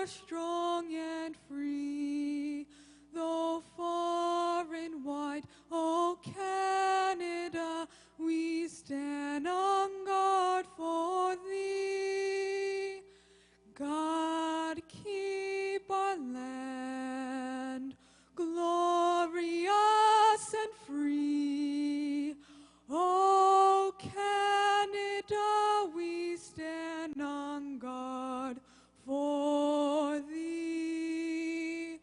are strong and free, though far and wide, oh Canada, we stand on guard for thee. God, keep our land glorious and free. Oh, Canada, we stand on guard for thee.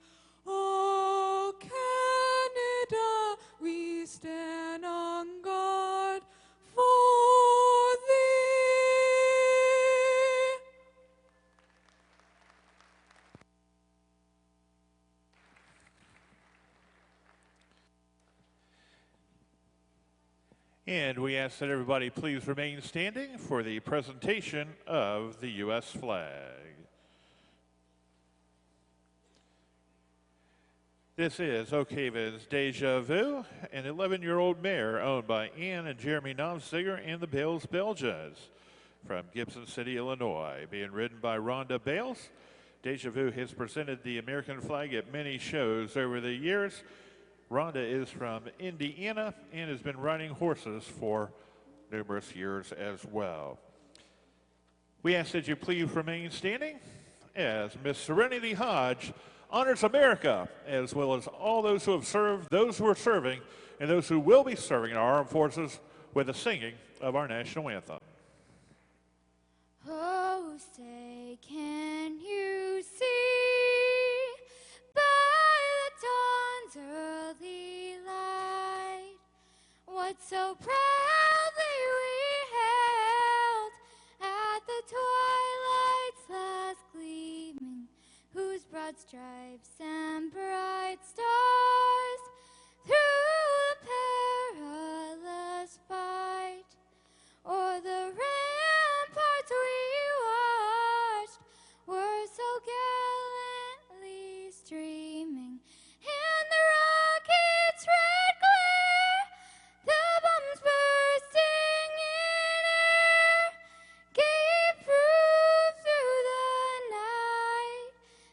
Oh, Canada, we stand on guard for thee. And we ask that everybody please remain standing for the presentation of the U.S. flag. This is Oak Haven's Deja Vu, an 11-year-old mare owned by Ann and Jeremy Nonziger and the Bales Belgians from Gibson City, Illinois. Being ridden by Rhonda Bales, Deja Vu has presented the American flag at many shows over the years. Rhonda is from Indiana and has been riding horses for numerous years as well. We ask that you please remain standing as Miss Serenity Hodge honors America, as well as all those who have served, those who are serving, and those who will be serving in our armed forces with the singing of our national anthem. Oh, say, can you see by the dawn's early light what so proudly we held at the twilight's last gleaming, whose broad stripes and bright stars through the perilous fight o'er the ramparts we watched were so gallantly streaming, and the rocket's red glare, the bombs bursting in air, gave proof through the night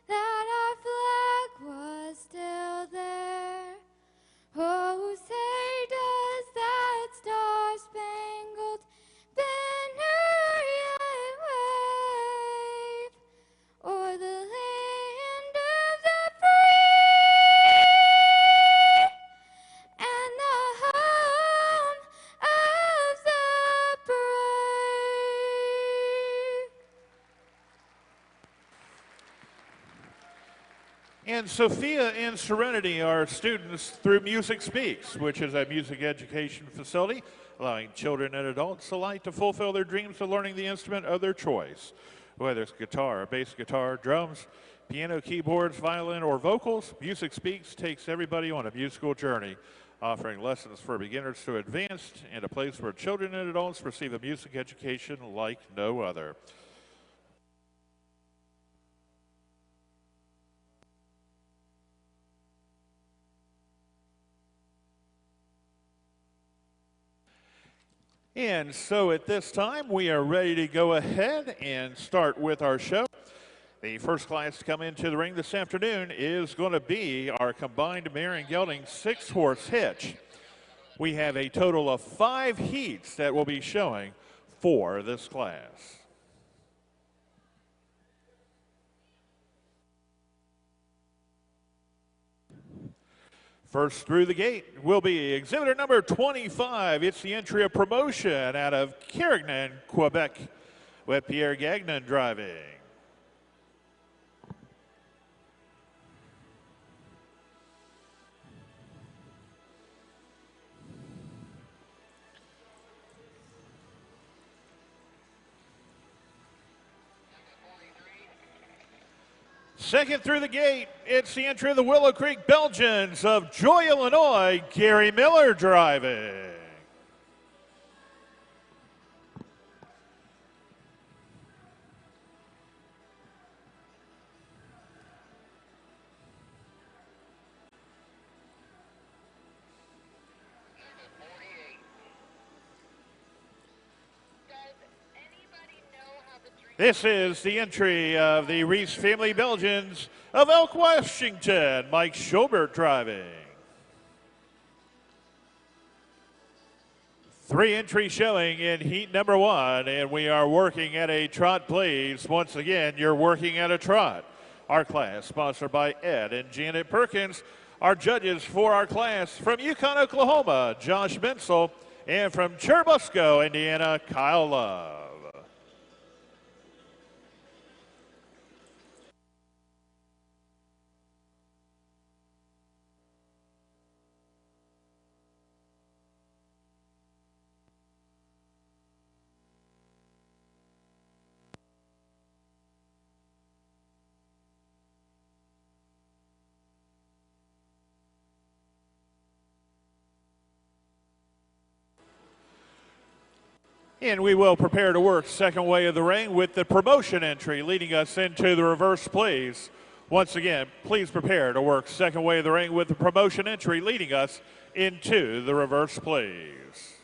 that our flag was still there. Oh, say does that star-spangled banner yet wave o'er the land of the free and the home of the brave? And Sophia and Serenity are students through Music Speaks, which is a music education facility allowing children and adults alike to fulfill their dreams of learning the instrument of their choice. Whether it's guitar, bass guitar, drums, piano, keyboards, violin, or vocals, Music Speaks takes everybody on a musical journey, offering lessons for beginners to advanced and a place where children and adults receive a music education like no other. And so at this time, we are ready to go ahead and start with our show. The first class to come into the ring this afternoon is going to be our combined mare and gelding 6-horse hitch. We have a total of 5 heats that will be showing for this class. First through the gate will be exhibitor number 25. It's the entry of Promotion out of Carignan, Quebec, with Pierre Gagnon driving. Second through the gate, it's the entry of the Willow Creek Belgians of Joy, Illinois, Gary Miller driving. Does anybody know how the dream This is the entry of the Reese Family Belgians of Elk, Washington. Mike Schobert driving. 3 entries showing in heat number 1, and we are working at a trot, please. Once again, you're working at a trot. Our class sponsored by Ed and Janet Perkins. Our judges for our class from Yukon, Oklahoma, Josh Bensel, and from Churubusco, Indiana, Kyle Love. And we will prepare to work second way of the ring with the promotion entry leading us into the reverse, please. Once again, please prepare to work second way of the ring with the promotion entry leading us into the reverse, please.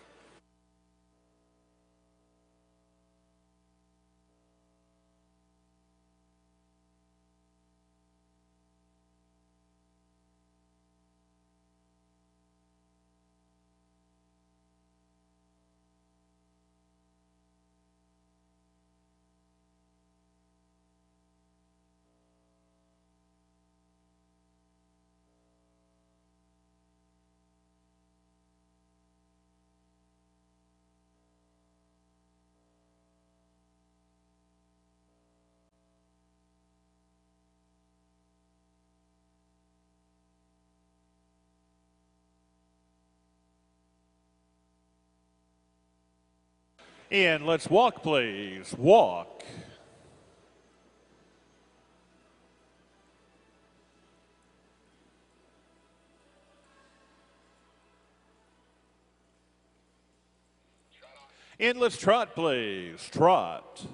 And let's walk, please. Walk. And let's trot, please. Trot.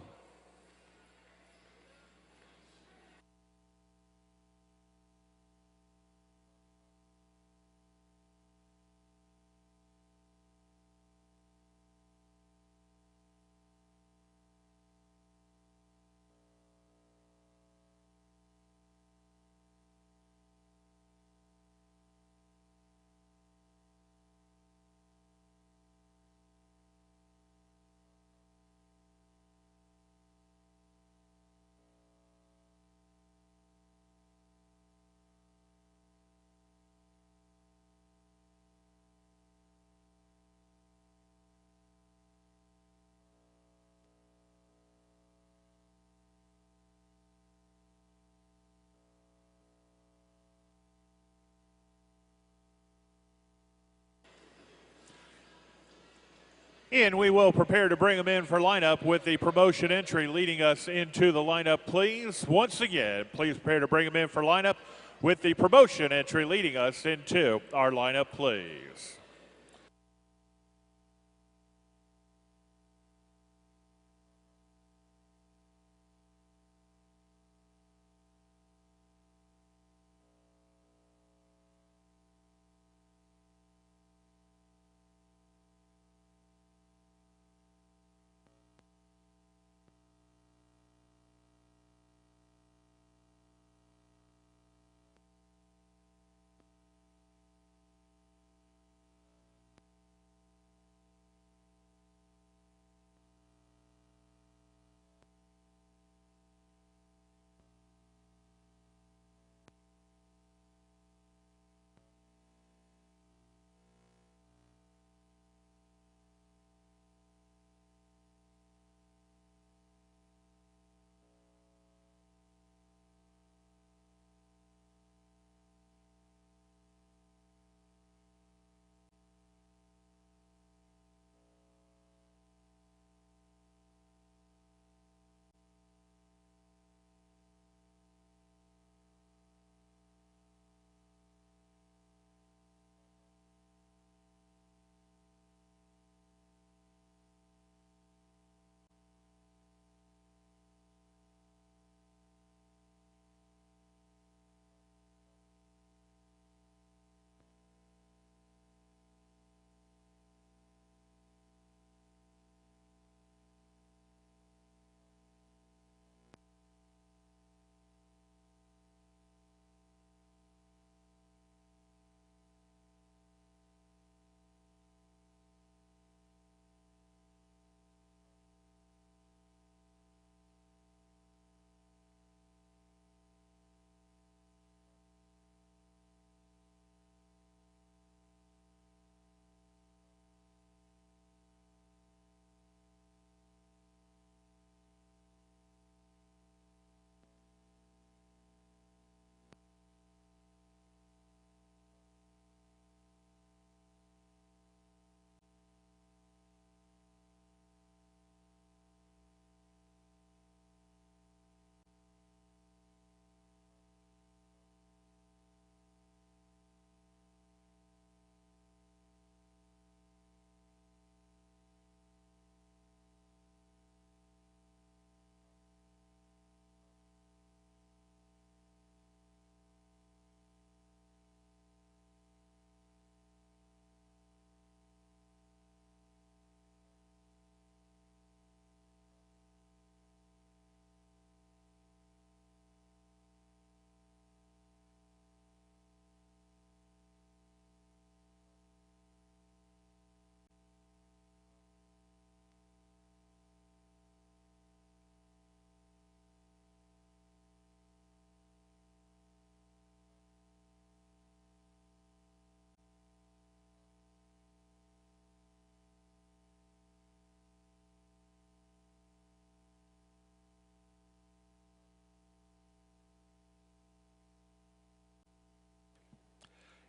And we will prepare to bring them in for lineup with the promotion entry leading us into the lineup, please. Once again, please prepare to bring them in for lineup with the promotion entry leading us into our lineup, please.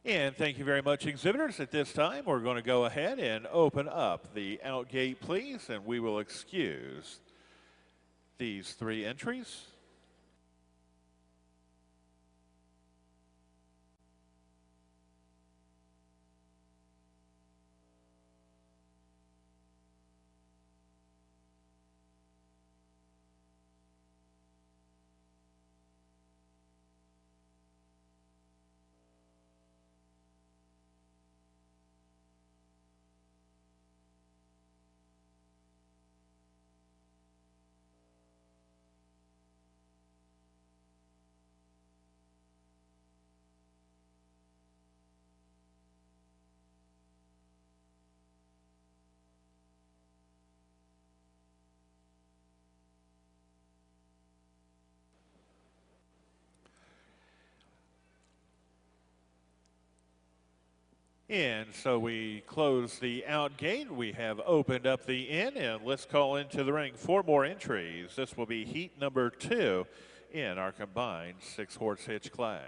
And thank you very much, exhibitors. At this time, we're going to go ahead and open up the out gate, please, and we will excuse these 3 entries. And so we close the out gate. We have opened up the in, and let's call into the ring 4 more entries. This will be heat number 2 in our combined 6-horse hitch class.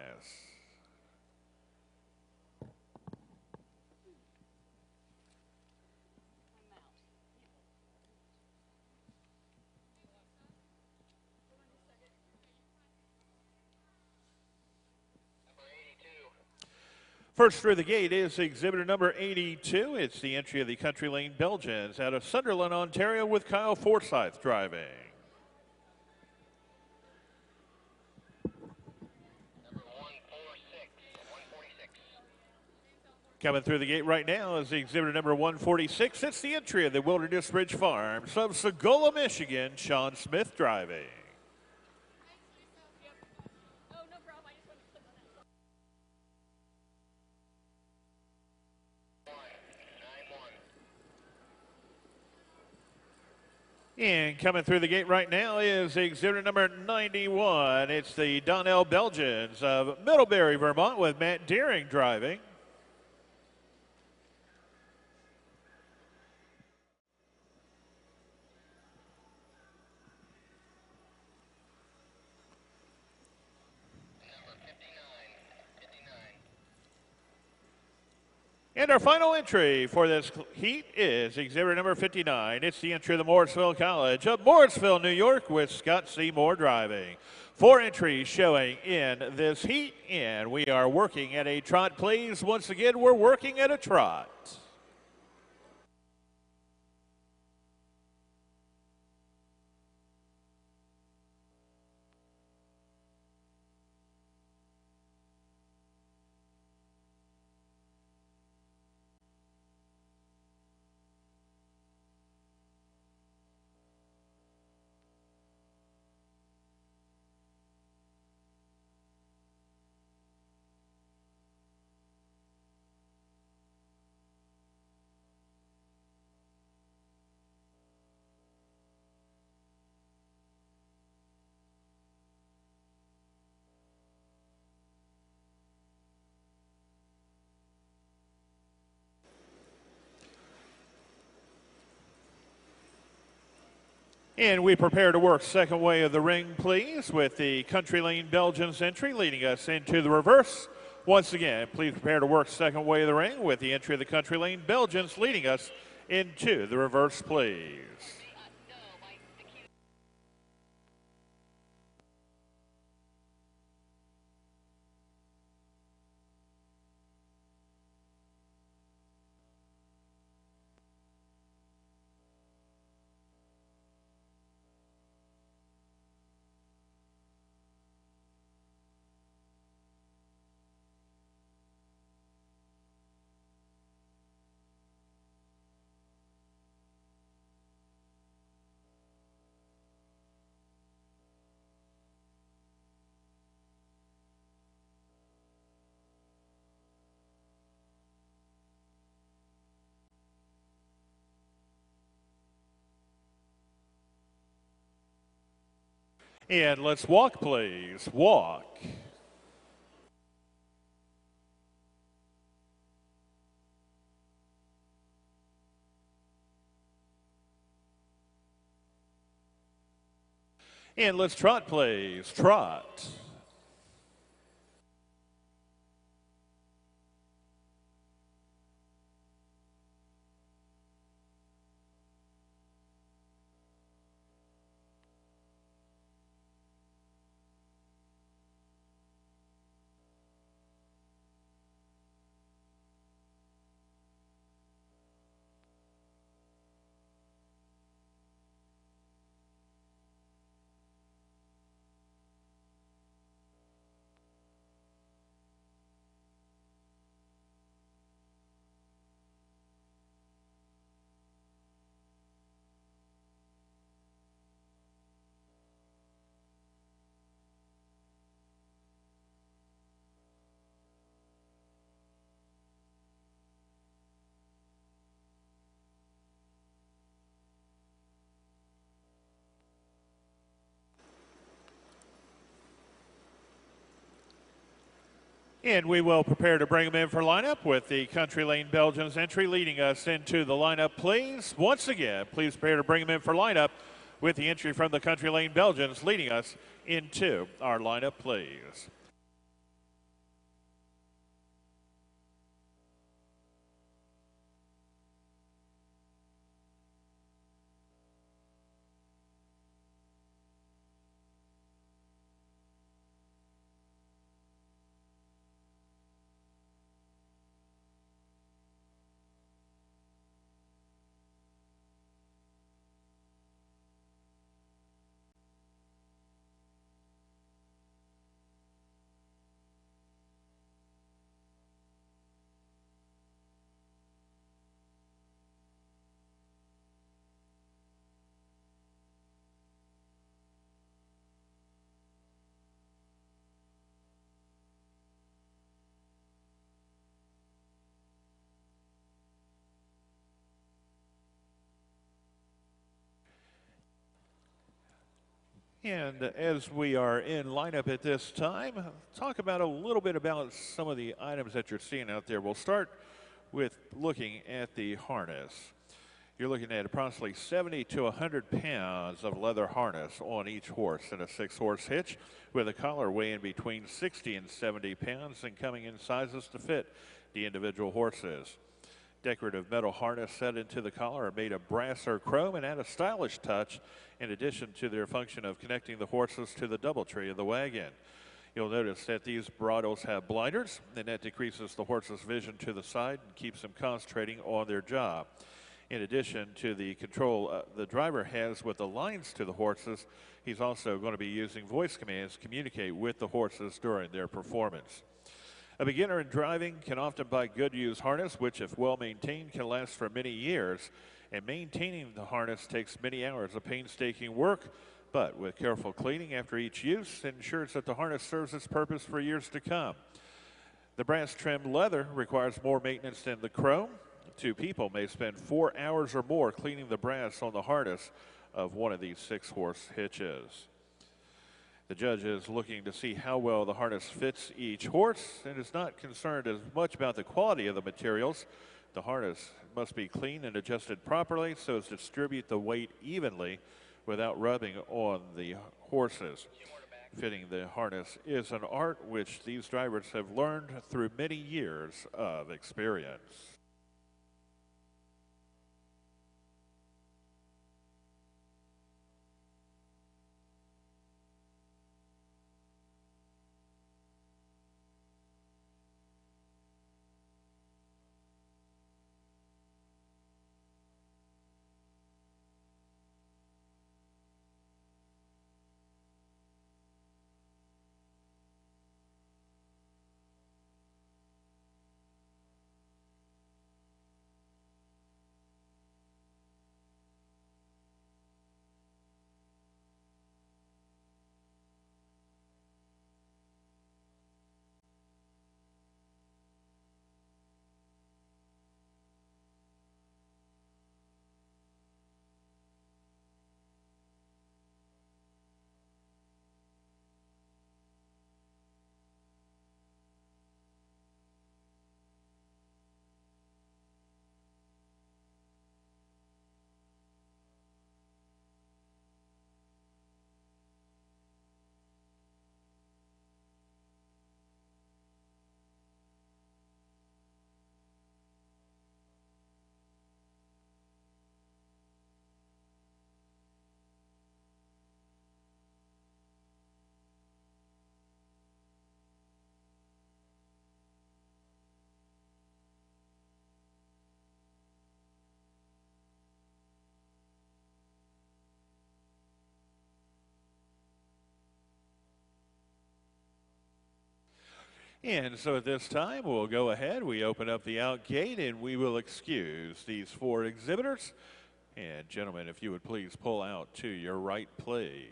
First through the gate is exhibitor number 82. It's the entry of the Country Lane Belgians out of Sunderland, Ontario, with Kyle Forsyth driving. Number 146. Coming through the gate right now is the exhibitor number 146. It's the entry of the Wilderness Ridge Farms of Sagola, Michigan, Sean Smith driving. And coming through the gate right now is exhibitor number 91. It's the Donnell Belgians of Middlebury, Vermont, with Matt Deering driving. Number 59. And our final entry for this heat is exhibitor number 59. It's the entry of the Morrisville College of Morrisville, New York, with Scott Seymour driving. 4 entries showing in this heat, and we are working at a trot, please. Once again, we're working at a trot. And we prepare to work second way of the ring, please, with the Country Lane Belgians entry leading us into the reverse. Once again, please prepare to work second way of the ring with the entry of the Country Lane Belgians leading us into the reverse, please. And let's walk, please. Walk. And let's trot, please. Trot. And we will prepare to bring them in for lineup with the Country Lane Belgians entry leading us into the lineup, please. Once again, please prepare to bring them in for lineup with the entry from the Country Lane Belgians leading us into our lineup, please. And as we are in lineup at this time, talk about a little bit about some of the items that you're seeing out there. We'll start with looking at the harness. You're looking at approximately 70 to 100 pounds of leather harness on each horse in a 6-horse hitch with a collar weighing between 60 and 70 pounds and coming in sizes to fit the individual horses. Decorative metal harness set into the collar are made of brass or chrome and add a stylish touch in addition to their function of connecting the horses to the doubletree of the wagon. You'll notice that these bridles have blinders, and that decreases the horse's vision to the side and keeps them concentrating on their job. In addition to the control the driver has with the lines to the horses, he's also going to be using voice commands to communicate with the horses during their performance. A beginner in driving can often buy good used harness, which if well maintained can last for many years. And maintaining the harness takes many hours of painstaking work, but with careful cleaning after each use, it ensures that the harness serves its purpose for years to come. The brass trimmed leather requires more maintenance than the chrome. 2 people may spend 4 hours or more cleaning the brass on the harness of one of these 6-horse hitches. The judge is looking to see how well the harness fits each horse and is not concerned as much about the quality of the materials. The harness must be cleaned and adjusted properly so as to distribute the weight evenly without rubbing on the horses. Fitting the harness is an art which these drivers have learned through many years of experience. And so at this time, we'll go ahead. We open up the out gate and we will excuse these 4 exhibitors. And gentlemen, if you would please pull out to your right, please.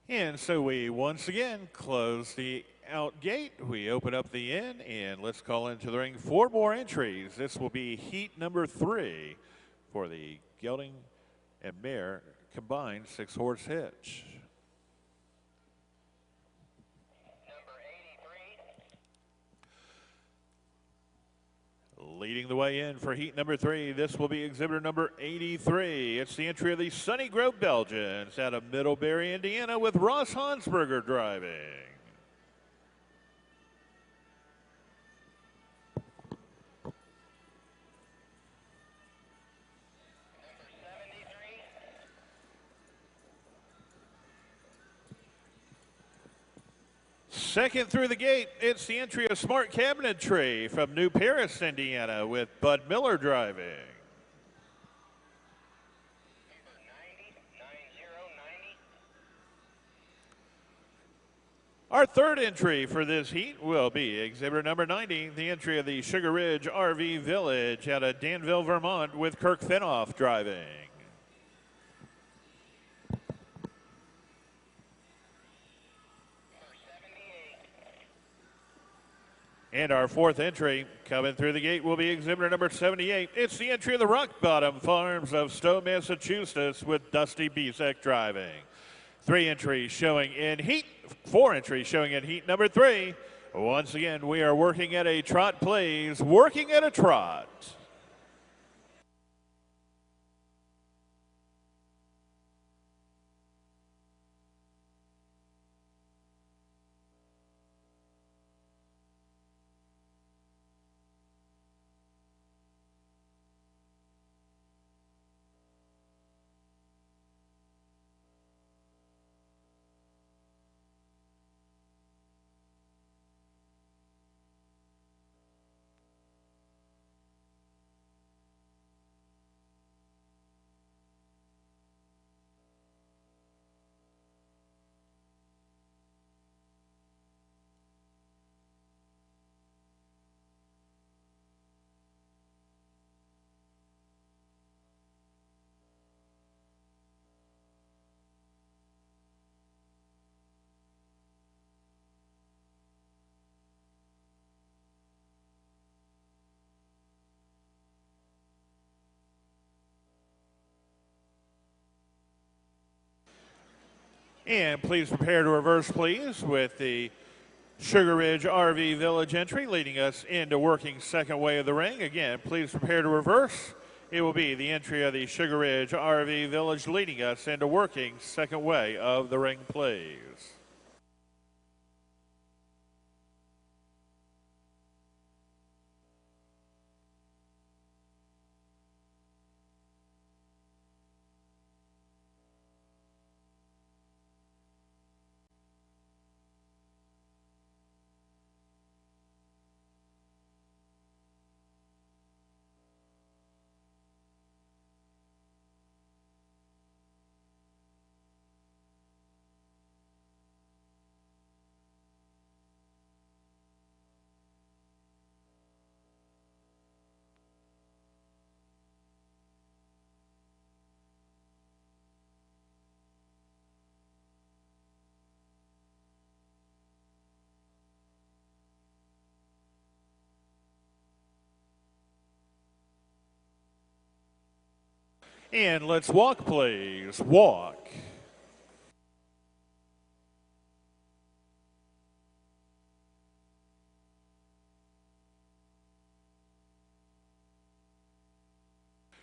And so we once again close the out gate. We open up the in, and let's call into the ring 4 more entries. This will be heat number 3 for the gelding and mare combined 6-horse hitch. Number 83. Leading the way in for heat number 3, this will be exhibitor number 83. It's the entry of the Sunny Grove Belgians out of Middlebury, Indiana, with Ross Hansberger driving. Number 73. Second through the gate, it's the entry of Smart Cabinetry from New Paris, Indiana, with Bud Miller driving. Number 90. Our third entry for this heat will be exhibitor number 90, the entry of the Sugar Ridge RV Village out of Danville, Vermont, with Kirk Finoff driving. Number 78. And our fourth entry coming through the gate will be exhibitor number 78. It's the entry of the Rock Bottom Farms of Stowe, Massachusetts, with Dusty Bisek driving. 4 entries showing in heat number 3. Once again, we are working at a trot, please. Working at a trot. And please prepare to reverse, please, with the Sugar Ridge RV Village entry leading us into working second way of the ring. Again, please prepare to reverse. It will be the entry of the Sugar Ridge RV Village leading us into working second way of the ring, please. And let's walk, please. Walk.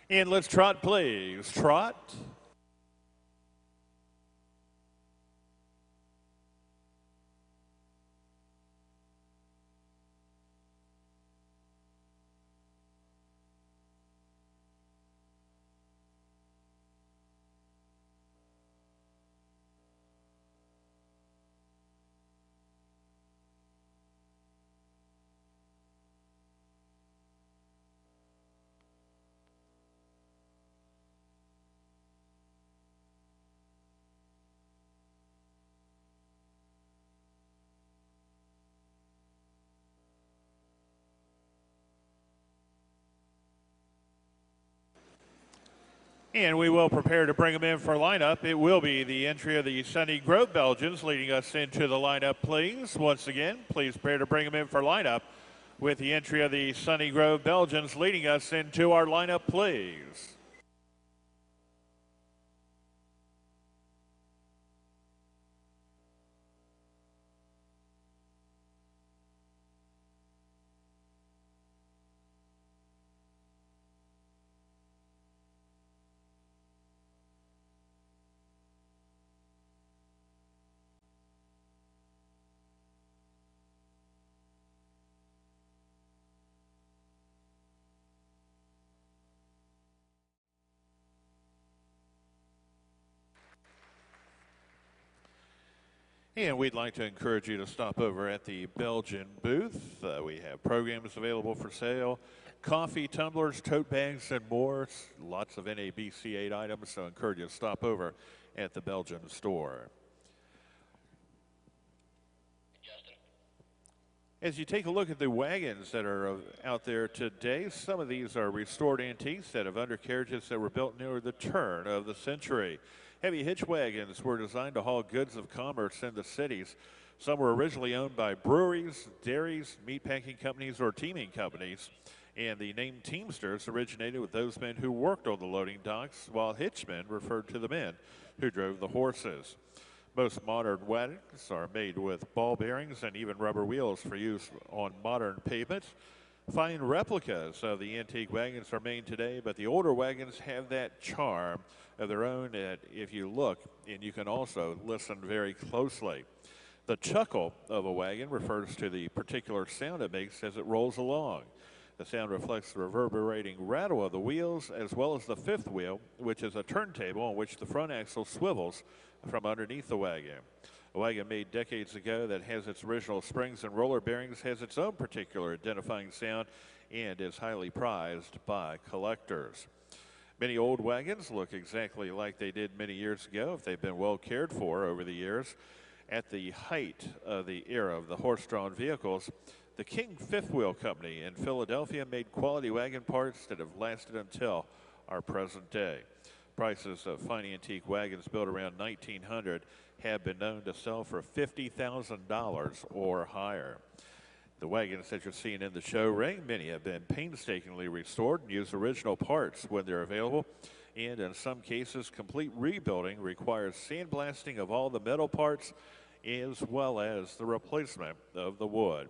And let's trot, please. Trot. And we will prepare to bring them in for lineup. It will be the entry of the Sunny Grove Belgians leading us into the lineup, please. Once again, please prepare to bring them in for lineup with the entry of the Sunny Grove Belgians leading us into our lineup, please. And we'd like to encourage you to stop over at the Belgian booth. We have programs available for sale, coffee, tumblers, tote bags, and more. Lots of NABC8 items, so I encourage you to stop over at the Belgian store. As you take a look at the wagons that are out there today, some of these are restored antiques that have undercarriages that were built near the turn of the century. Heavy hitch wagons were designed to haul goods of commerce in the cities. Some were originally owned by breweries, dairies, meatpacking companies, or teaming companies. And the name Teamsters originated with those men who worked on the loading docks, while hitchmen referred to the men who drove the horses. Most modern wagons are made with ball bearings and even rubber wheels for use on modern pavements. Fine replicas of the antique wagons are made today, but the older wagons have that charm of their own that if you look, and you can also listen very closely. The chuckle of a wagon refers to the particular sound it makes as it rolls along. The sound reflects the reverberating rattle of the wheels as well as the fifth wheel, which is a turntable on which the front axle swivels from underneath the wagon. A wagon made decades ago that has its original springs and roller bearings has its own particular identifying sound and is highly prized by collectors. Many old wagons look exactly like they did many years ago if they've been well cared for over the years. At the height of the era of the horse-drawn vehicles, the King Fifth Wheel Company in Philadelphia made quality wagon parts that have lasted until our present day. Prices of fine antique wagons built around 1900 have been known to sell for $50,000 or higher. The wagons that you're seeing in the show ring, many have been painstakingly restored and use original parts when they're available. And in some cases, complete rebuilding requires sandblasting of all the metal parts as well as the replacement of the wood.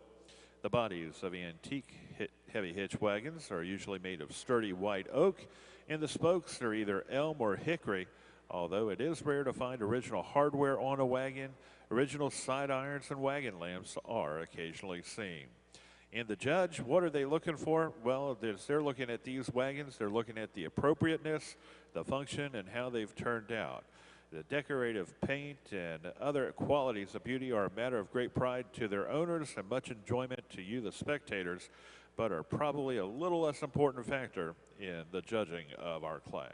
The bodies of antique heavy hitch wagons are usually made of sturdy white oak, and the spokes are either elm or hickory, although it is rare to find original hardware on a wagon. Original side irons and wagon lamps are occasionally seen. And the judge, what are they looking for? Well, as they're looking at these wagons, they're looking at the appropriateness, the function, and how they've turned out. The decorative paint and other qualities of beauty are a matter of great pride to their owners and much enjoyment to you, the spectators, but are probably a little less important factor in the judging of our class.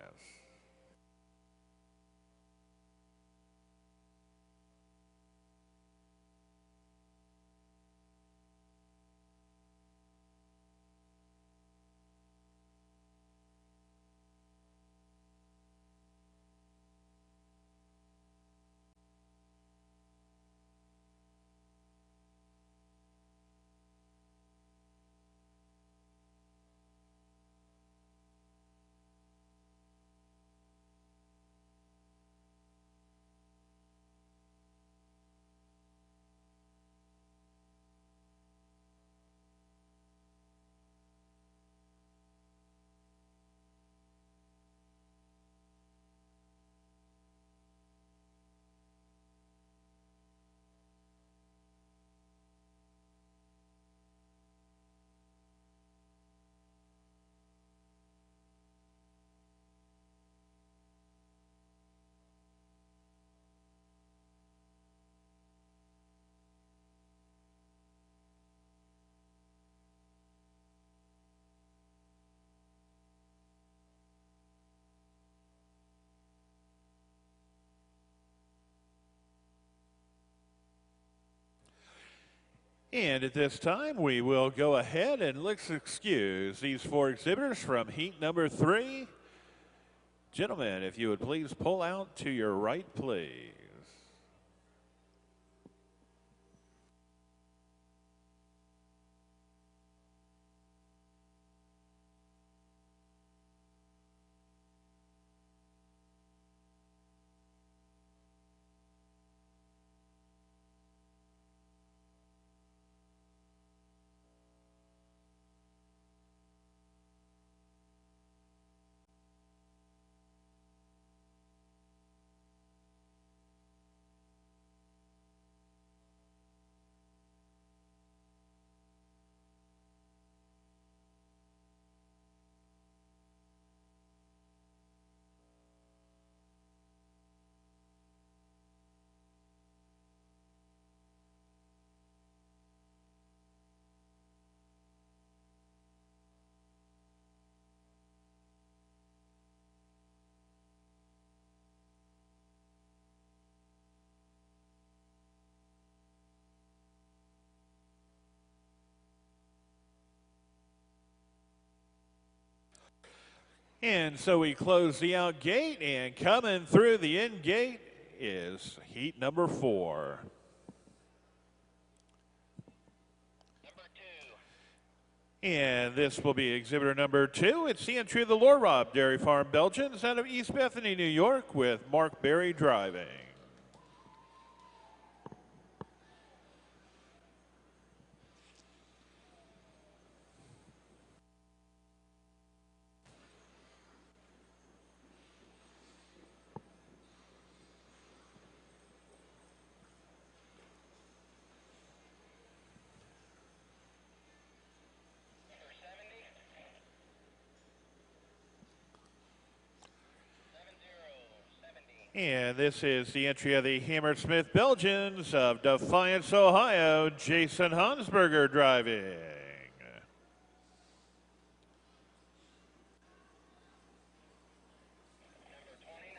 And at this time, we will go ahead and let's excuse these four exhibitors from heat number 3. Gentlemen, if you would please pull out to your right, please. And so we close the out gate, and coming through the in gate is heat number 4. Number 2. And this will be exhibitor number 2. It's the entry of the Lorrob Dairy Farm Belgians out of East Bethany, New York, with Mark Berry driving. Number 70. 70. And this is the entry of the Hammersmith Belgians of Defiance, Ohio, Jason Hansberger driving. Number 29.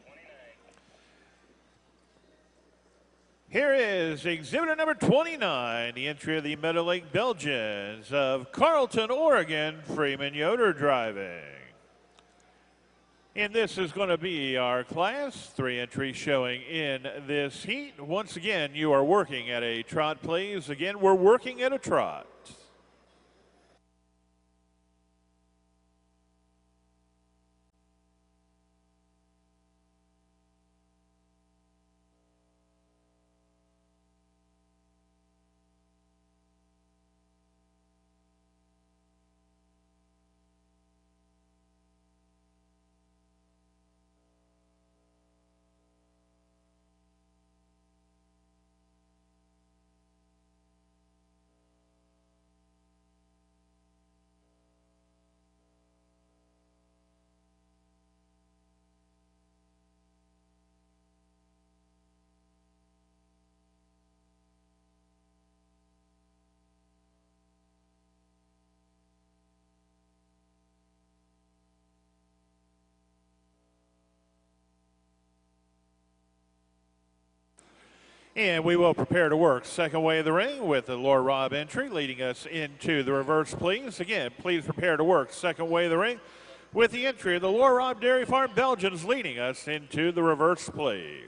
29. Here is exhibitor number 29, the entry of the Meadow Lake Belgians of Carlton, Oregon, Freeman Yoder driving. And this is going to be our class 3 entries showing in this heat. Once again, you are working at a trot, please. Again, we're working at a trot. And we will prepare to work second way of the ring with the Lorrob entry leading us into the reverse, please. Again, please prepare to work second way of the ring with the entry of the Lorrob Dairy Farm Belgians leading us into the reverse, please.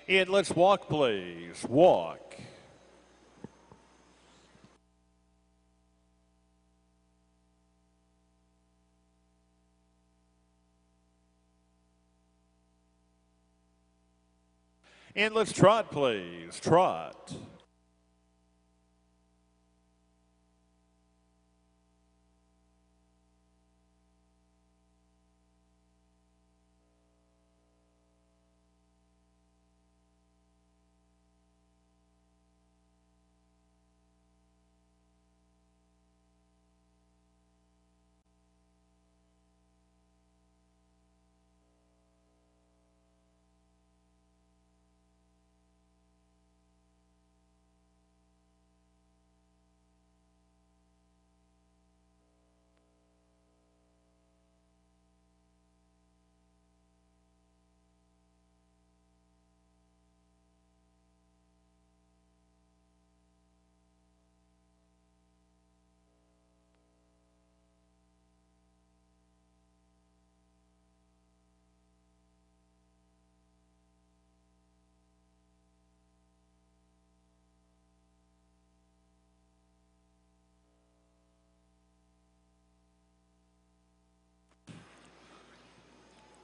And let's walk, please. Walk. And let's trot, please. Trot.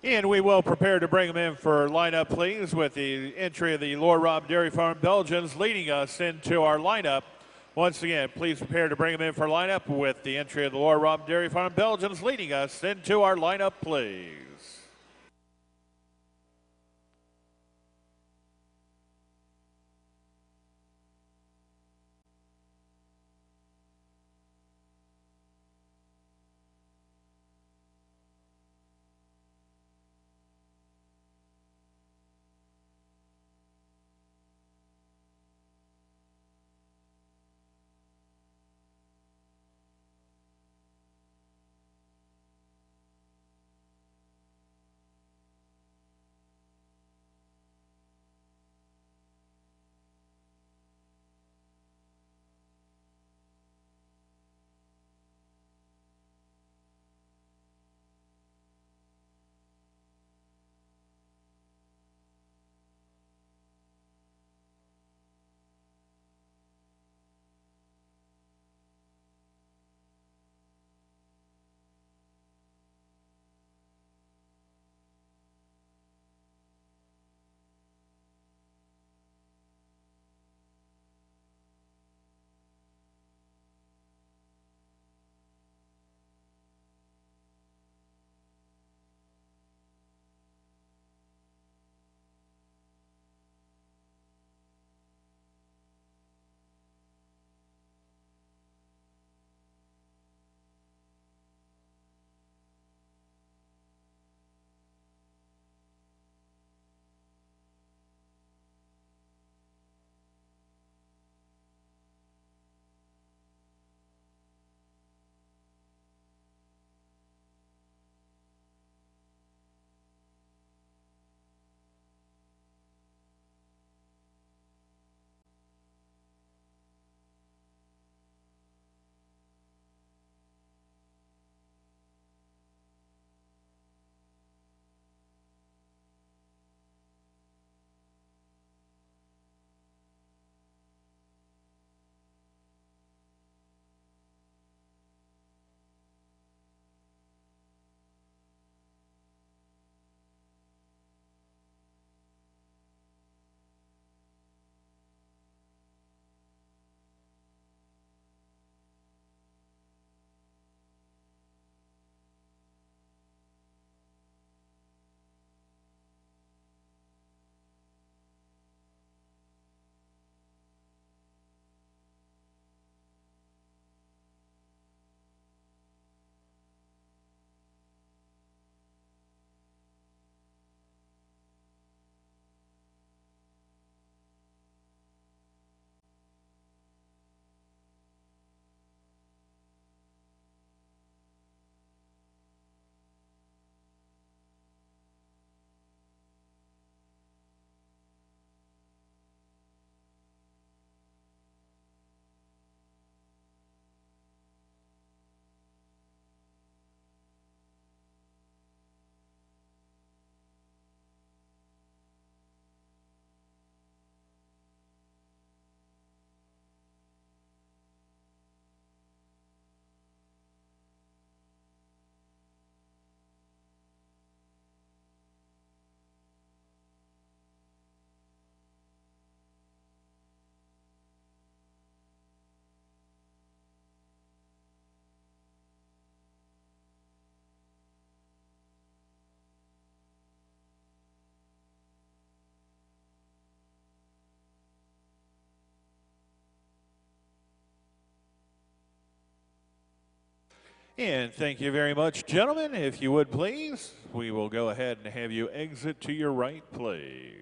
And we will prepare to bring them in for lineup, please, with the entry of the Lord Rob Dairy Farm Belgians leading us into our lineup. Once again, please prepare to bring them in for lineup with the entry of the Lord Rob Dairy Farm Belgians leading us into our lineup, please. And thank you very much, gentlemen. If you would please, we will go ahead and have you exit to your right, please.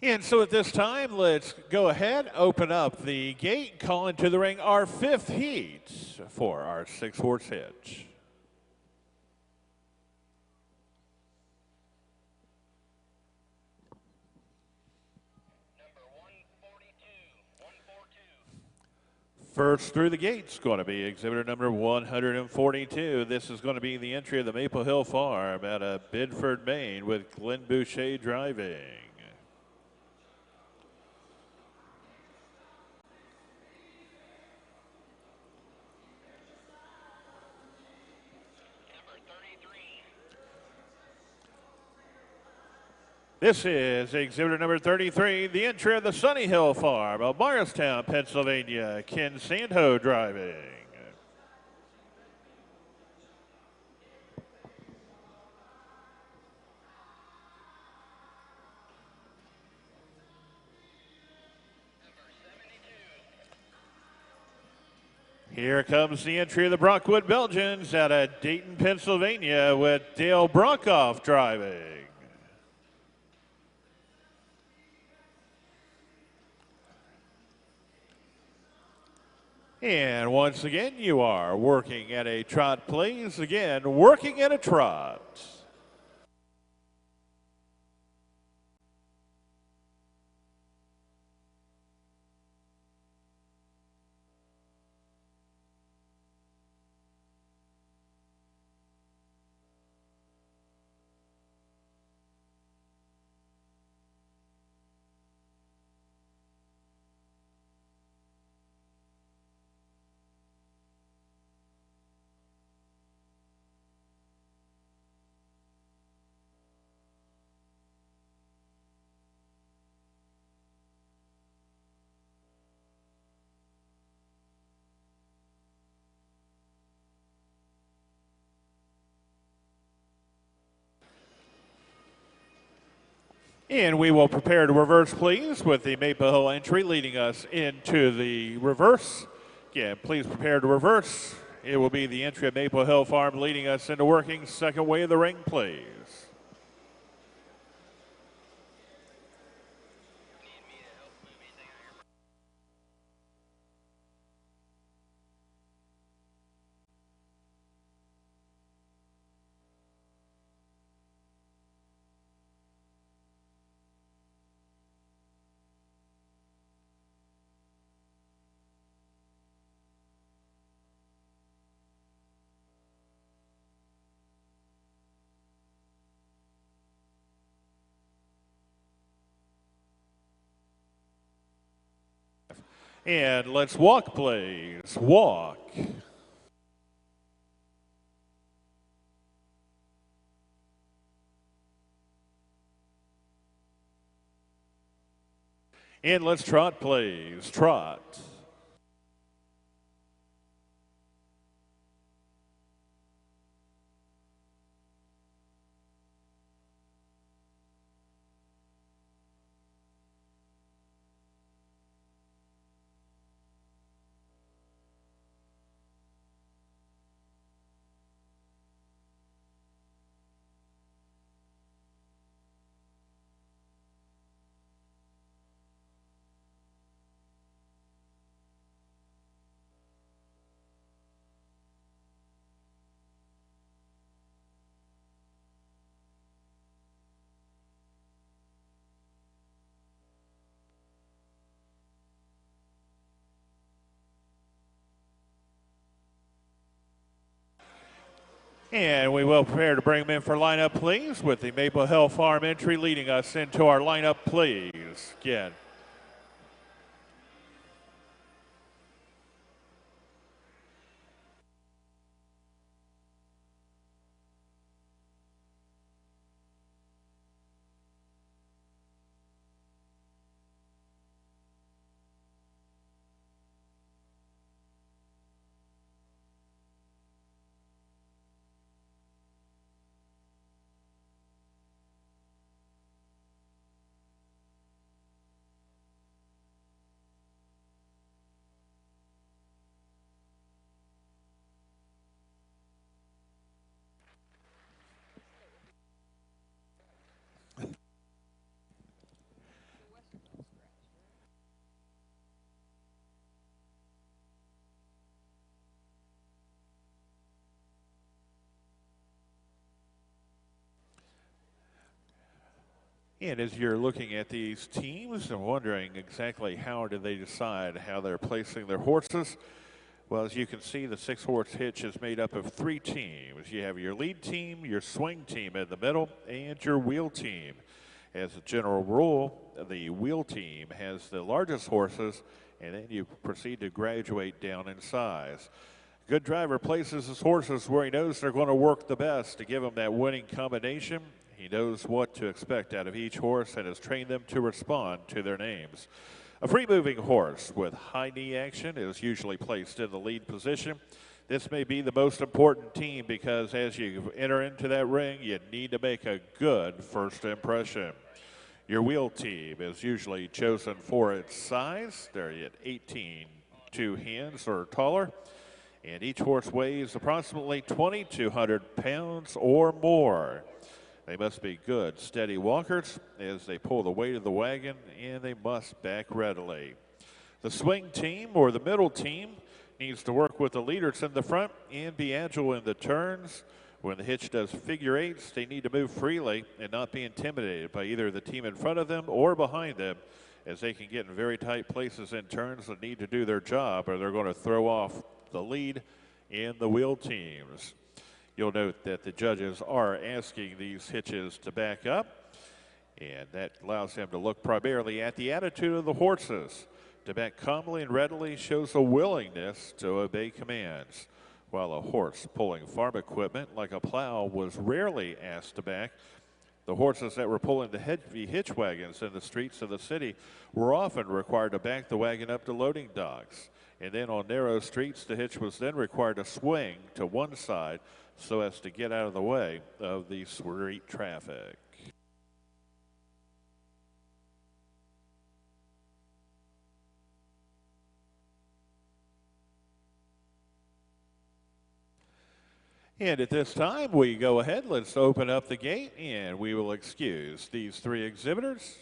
And so at this time, let's go ahead, open up the gate, call into the ring our fifth heat for our 6-horse hitch. Number 142. First through the gate's going to be exhibitor number 142. This is going to be the entry of the Maple Hill Farm out of Bedford, Maine, with Glenn Boucher driving. This is exhibitor number 33, the entry of the Sunny Hill Farm of Myerstown, Pennsylvania, Ken Sandho driving. Here comes the entry of the Brockwood Belgians out of Dayton, Pennsylvania, with Dale Brokoff driving. And once again, you are working at a trot, please. Again, working at a trot. And we will prepare to reverse, please, with the Maple Hill entry leading us into the reverse. Again, please prepare to reverse. It will be the entry of Maple Hill Farm leading us into working second way of the ring, please. And let's walk, please. Walk. And let's trot, please. Trot. And we will prepare to bring them in for lineup, please, with the Maple Hill Farm entry leading us into our lineup, please. Again. And as you're looking at these teams and wondering exactly how did they decide how they're placing their horses, well, as you can see, the 6-horse hitch is made up of 3 teams. You have your lead team, your swing team in the middle, and your wheel team. As a general rule, the wheel team has the largest horses, and then you proceed to graduate down in size. Good driver places his horses where he knows they're going to work the best to give him that winning combination. He knows what to expect out of each horse and has trained them to respond to their names. A free-moving horse with high knee action is usually placed in the lead position. This may be the most important team because as you enter into that ring, you need to make a good first impression. Your wheel team is usually chosen for its size. They're at 18 2 hands or taller. And each horse weighs approximately 2,200 pounds or more. They must be good, steady walkers as they pull the weight of the wagon, and they must back readily. The swing team or the middle team needs to work with the leaders in the front and be agile in the turns. When the hitch does figure eights, they need to move freely and not be intimidated by either the team in front of them or behind them, as they can get in very tight places in turns that need to do their job, or they're going to throw off the lead in the wheel teams. You'll note that the judges are asking these hitches to back up, and that allows them to look primarily at the attitude of the horses. To back calmly and readily shows a willingness to obey commands, while a horse pulling farm equipment like a plow was rarely asked to back. The horses that were pulling the heavy hitch wagons in the streets of the city were often required to back the wagon up to loading docks. And then on narrow streets, the hitch was then required to swing to one side so as to get out of the way of the street traffic. And at this time, we go ahead, let's open up the gate, and we will excuse these 3 exhibitors.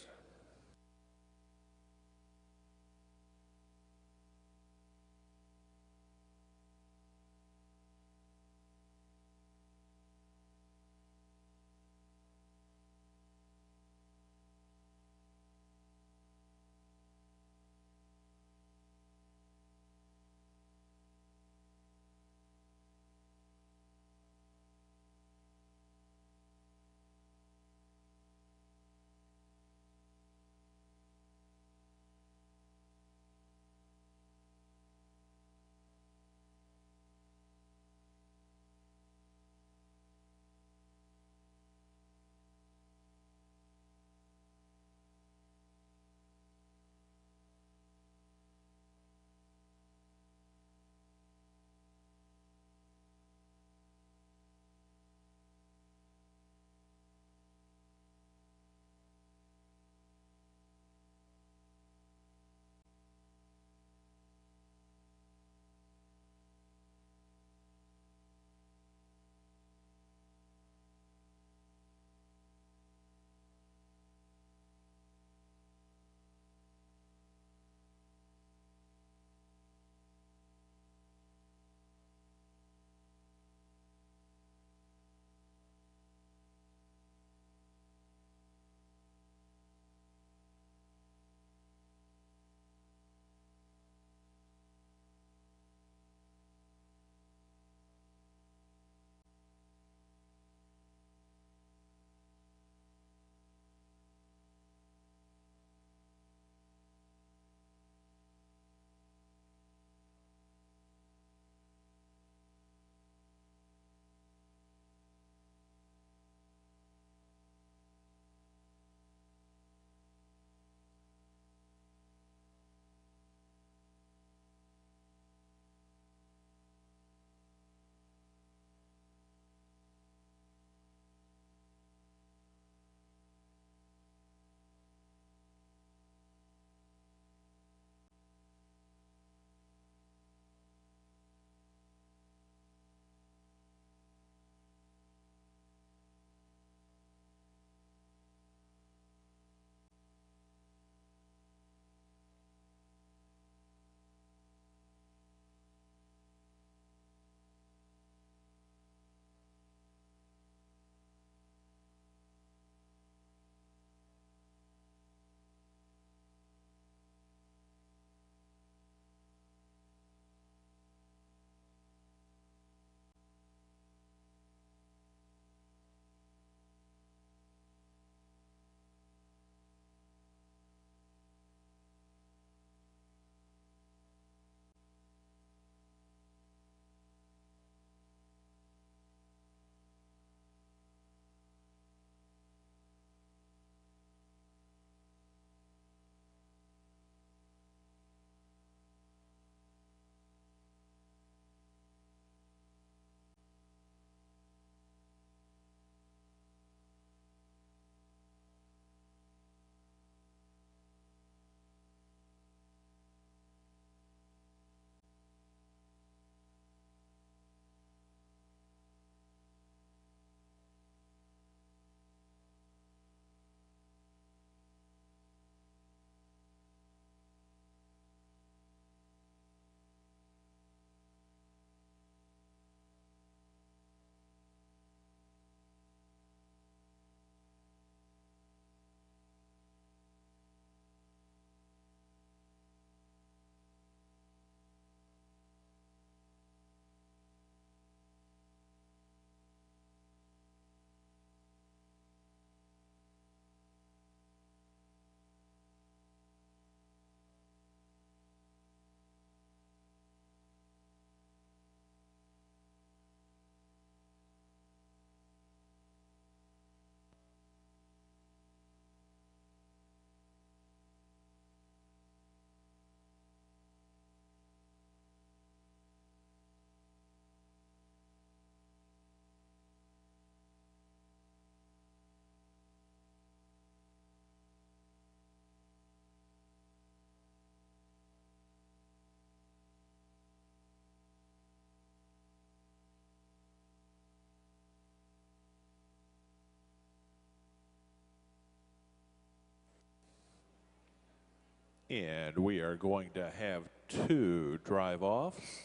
And we are going to have 2 drive-offs.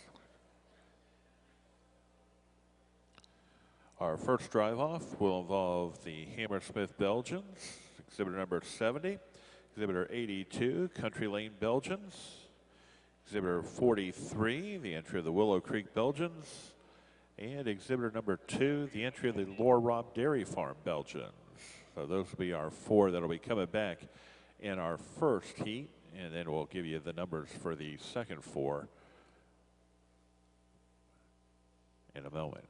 Our first drive-off will involve the Hammersmith Belgians, exhibitor number 70, exhibitor 82, Country Lane Belgians, exhibitor 43, the entry of the Willow Creek Belgians, and exhibitor number 2, the entry of the Lore Rob Dairy Farm Belgians. So those will be our 4 that will be coming back in our first heat, and then we'll give you the numbers for the second 4 in a moment.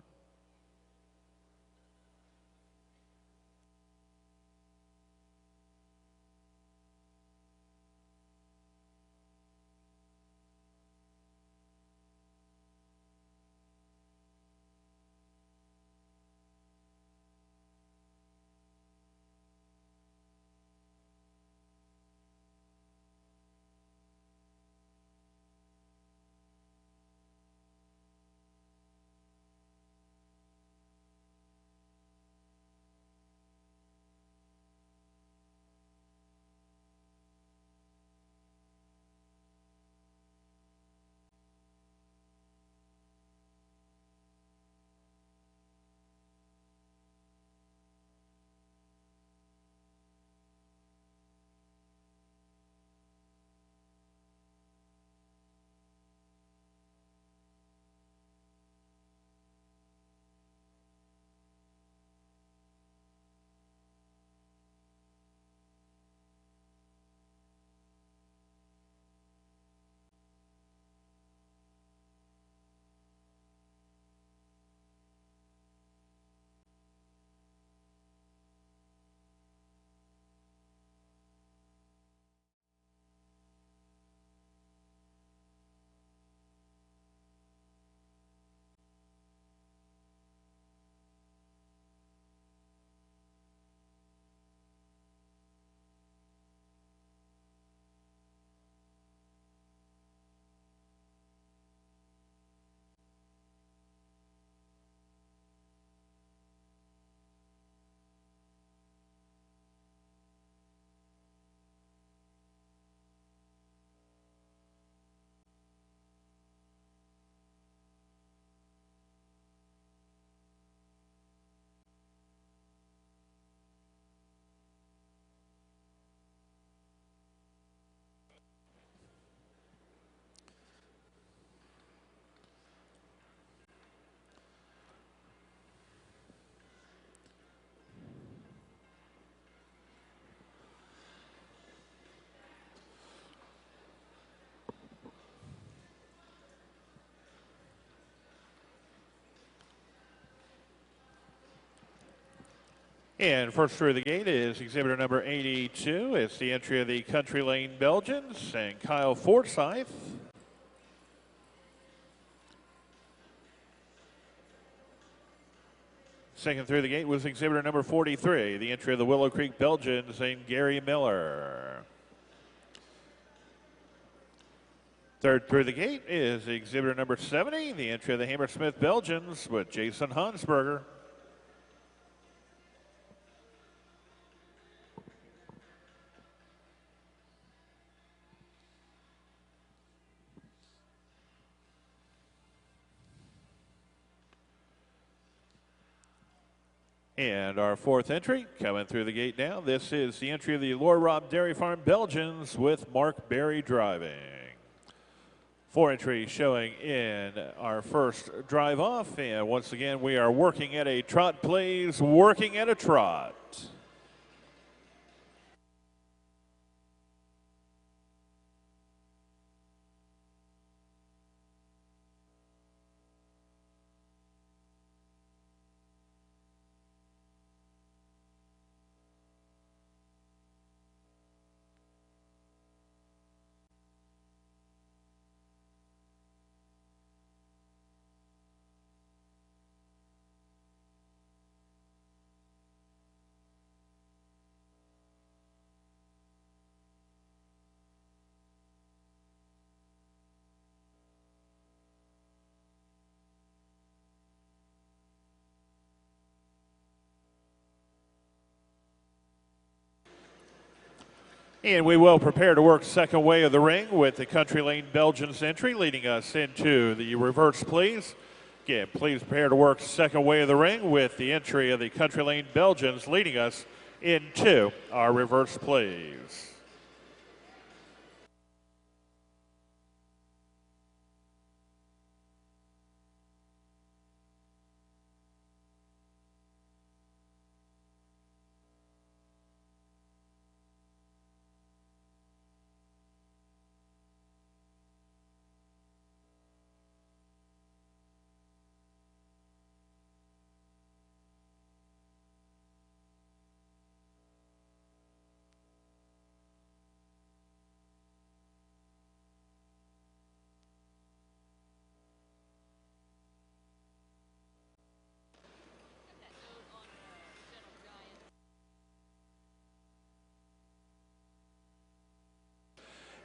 And first through the gate is exhibitor number 82. It's the entry of the Country Lane Belgians and Kyle Forsyth. Second through the gate was exhibitor number 43, the entry of the Willow Creek Belgians and Gary Miller. Third through the gate is exhibitor number 70, the entry of the Hammersmith Belgians with Jason Hansberger. And our fourth entry coming through the gate now. This is the entry of the Lore Rob Dairy Farm Belgians with Mark Berry driving. 4 entries showing in our first drive off. And once again, we are working at a trot, please. Working at a trot. And we will prepare to work second way of the ring with the Country Lane Belgians entry leading us into the reverse, please. Again, please prepare to work second way of the ring with the entry of the Country Lane Belgians leading us into our reverse, please.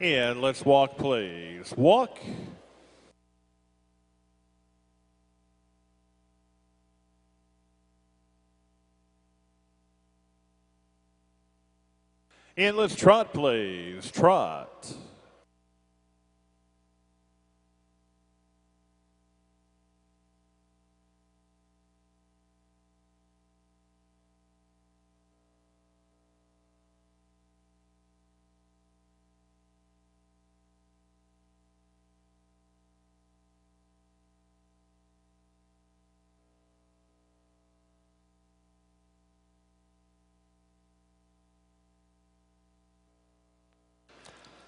And let's walk, please. Walk. And let's trot, please. Trot.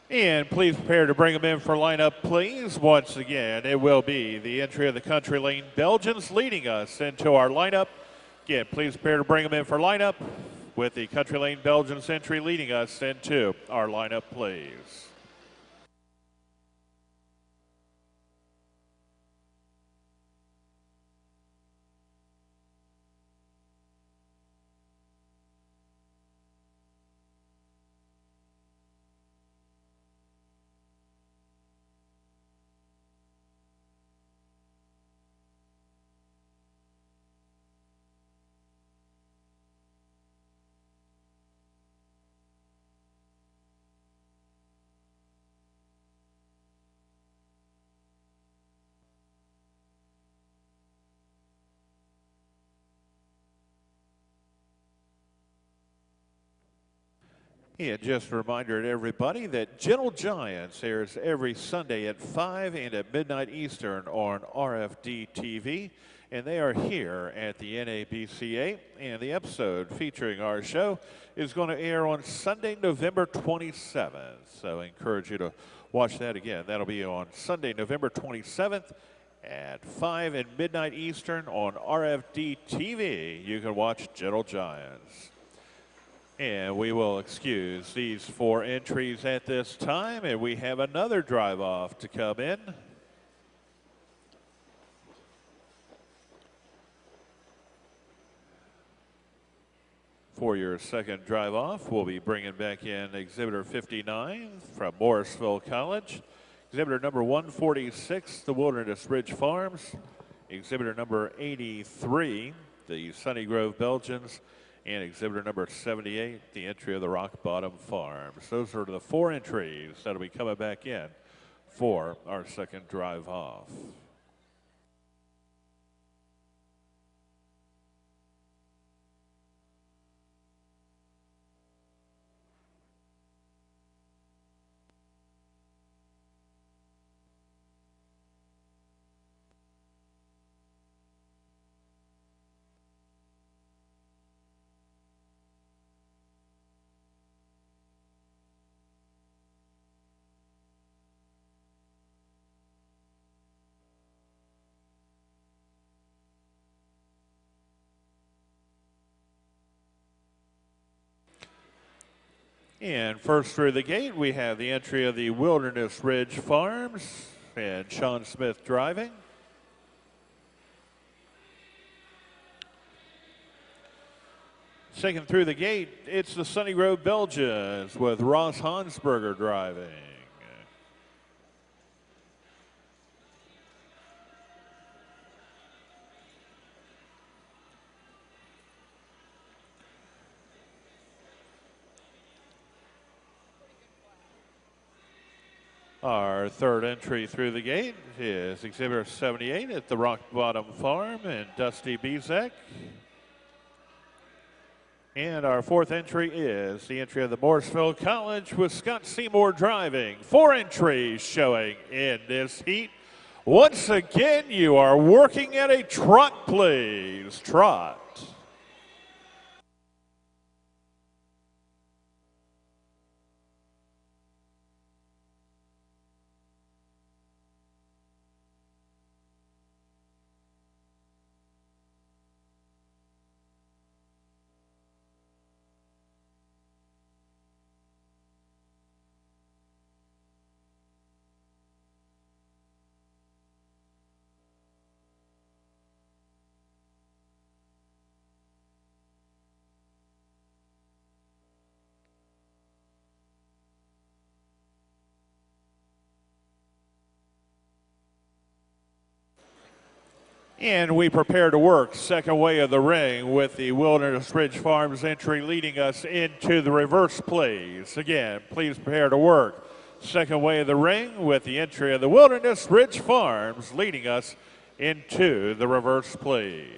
And please prepare to bring them in for lineup, please. Once again, it will be the entry of the Country Lane Belgians leading us into our lineup. Again, please prepare to bring them in for lineup with the Country Lane Belgians entry leading us into our lineup, please. And just a reminder to everybody that Gentle Giants airs every Sunday at 5 and at midnight Eastern on RFD TV. And they are here at the NABC8. And the episode featuring our show is going to air on Sunday, November 27th. So I encourage you to watch that again. That'll be on Sunday, November 27th at 5 and midnight Eastern on RFD TV. You can watch Gentle Giants. And we will excuse these 4 entries at this time, and we have another drive off to come in. For your second drive off, we'll be bringing back in exhibitor 59 from Morrisville College, exhibitor number 146, the Wilderness Ridge Farms, exhibitor number 83, the Sunny Grove Belgians, and exhibitor number 78, the entry of the Rock Bottom Farms. Those are the 4 entries that will be coming back in for our second drive off. And first through the gate, we have the entry of the Wilderness Ridge Farms and Sean Smith driving. Second through the gate, it's the Sunny Grove Belgians with Ross Hansberger driving. Our third entry through the gate is exhibitor 78 at the Rock Bottom Farm and Dusty Bezek. And our fourth entry is the entry of the Morrisville College with Scott Seymour driving. 4 entries showing in this heat. Once again, you are working at a trot, please. Trot. And we prepare to work second way of the ring with the Wilderness Ridge Farms entry leading us into the reverse plays. Again, please prepare to work second way of the ring with the entry of the Wilderness Ridge Farms leading us into the reverse plays.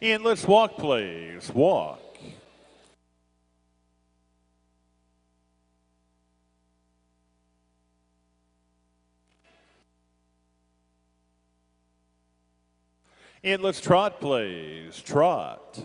And let's walk, please. Walk. And let's trot, please. Trot.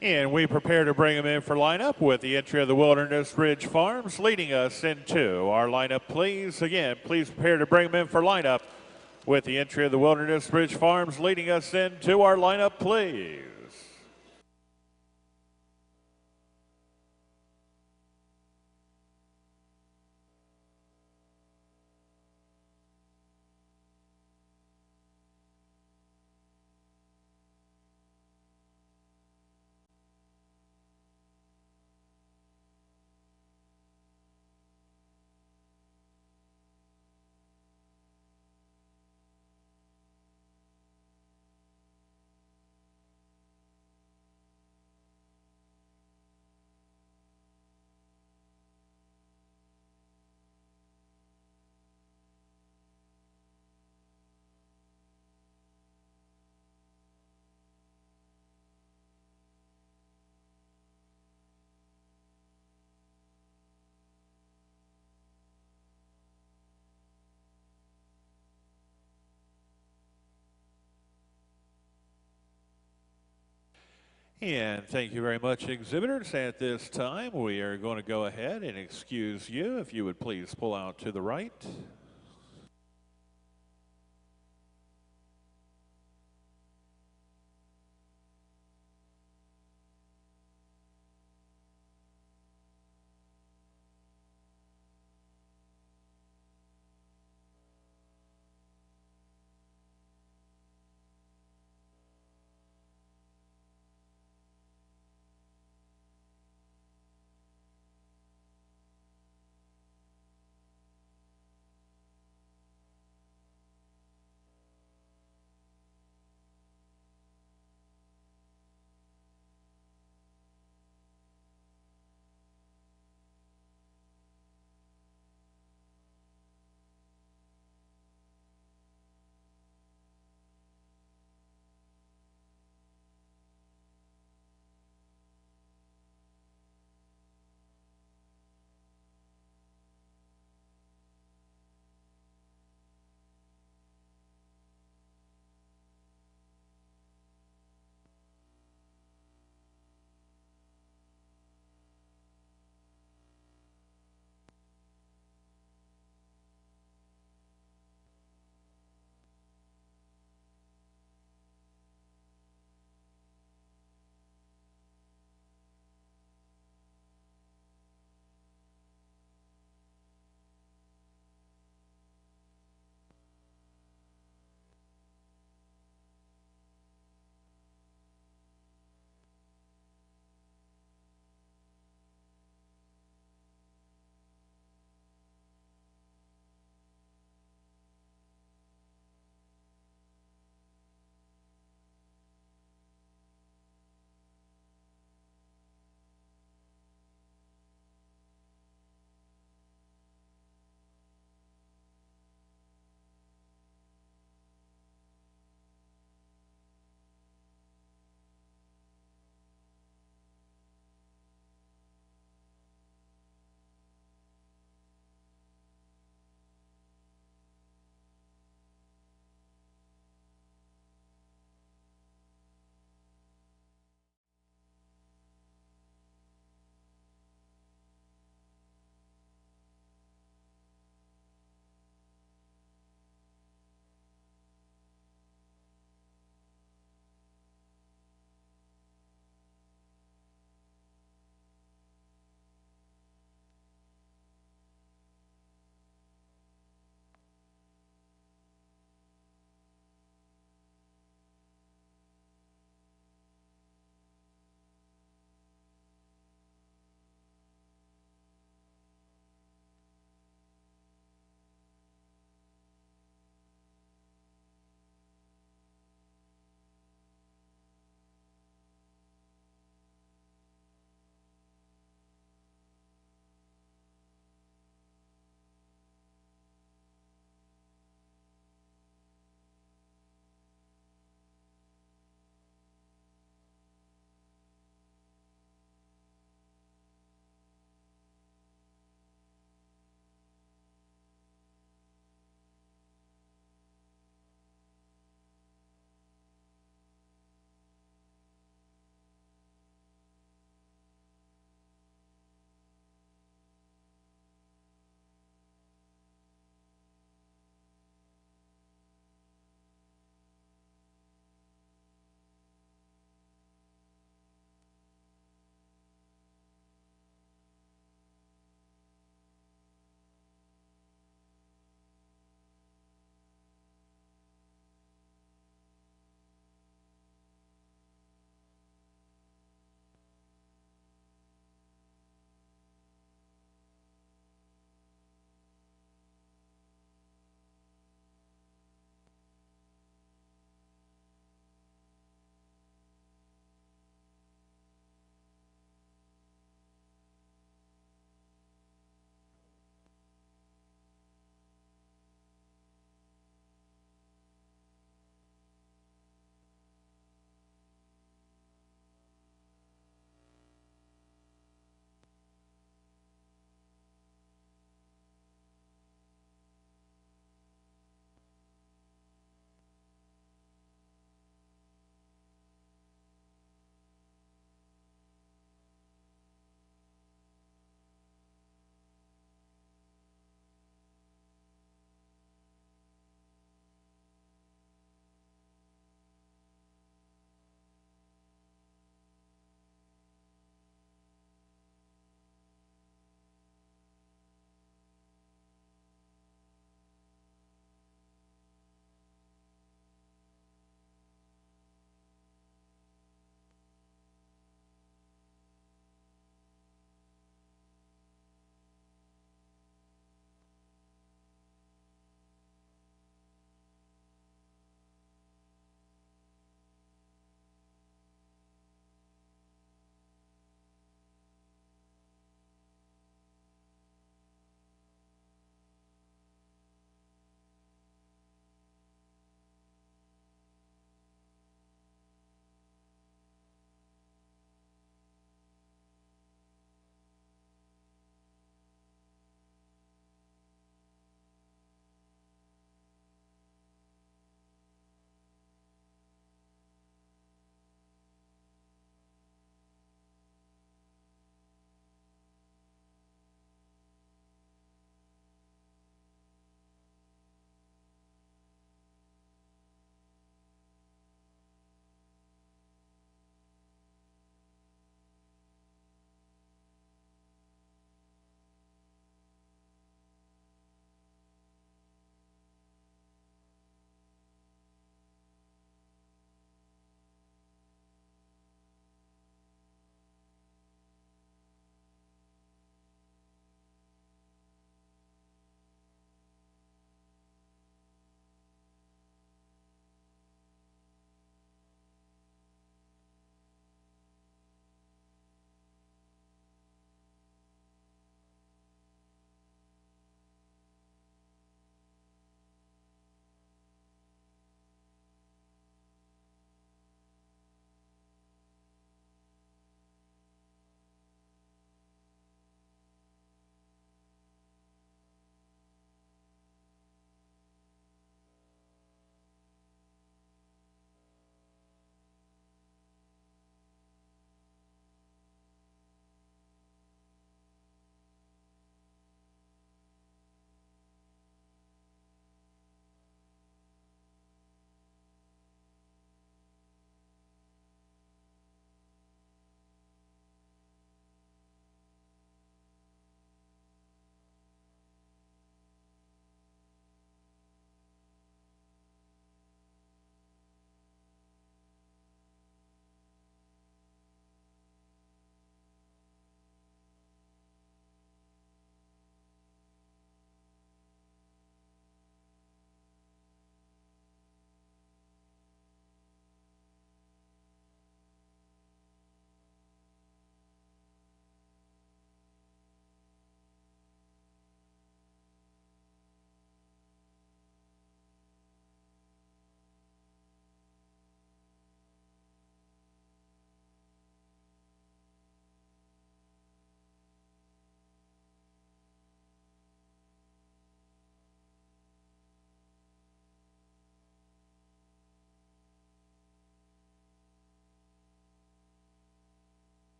And we prepare to bring them in for lineup with the entry of the Wilderness Ridge Farms leading us into our lineup, please. Again, please prepare to bring them in for lineup with the entry of the Wilderness Ridge Farms leading us into our lineup, please. And thank you very much, exhibitors. At this time, we are going to go ahead and excuse you. If you would please pull out to the right.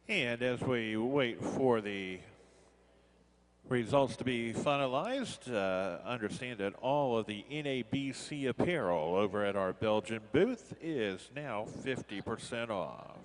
And as we wait for the results to be finalized, understand that all of the NABC apparel over at our Belgian booth is now 50% off.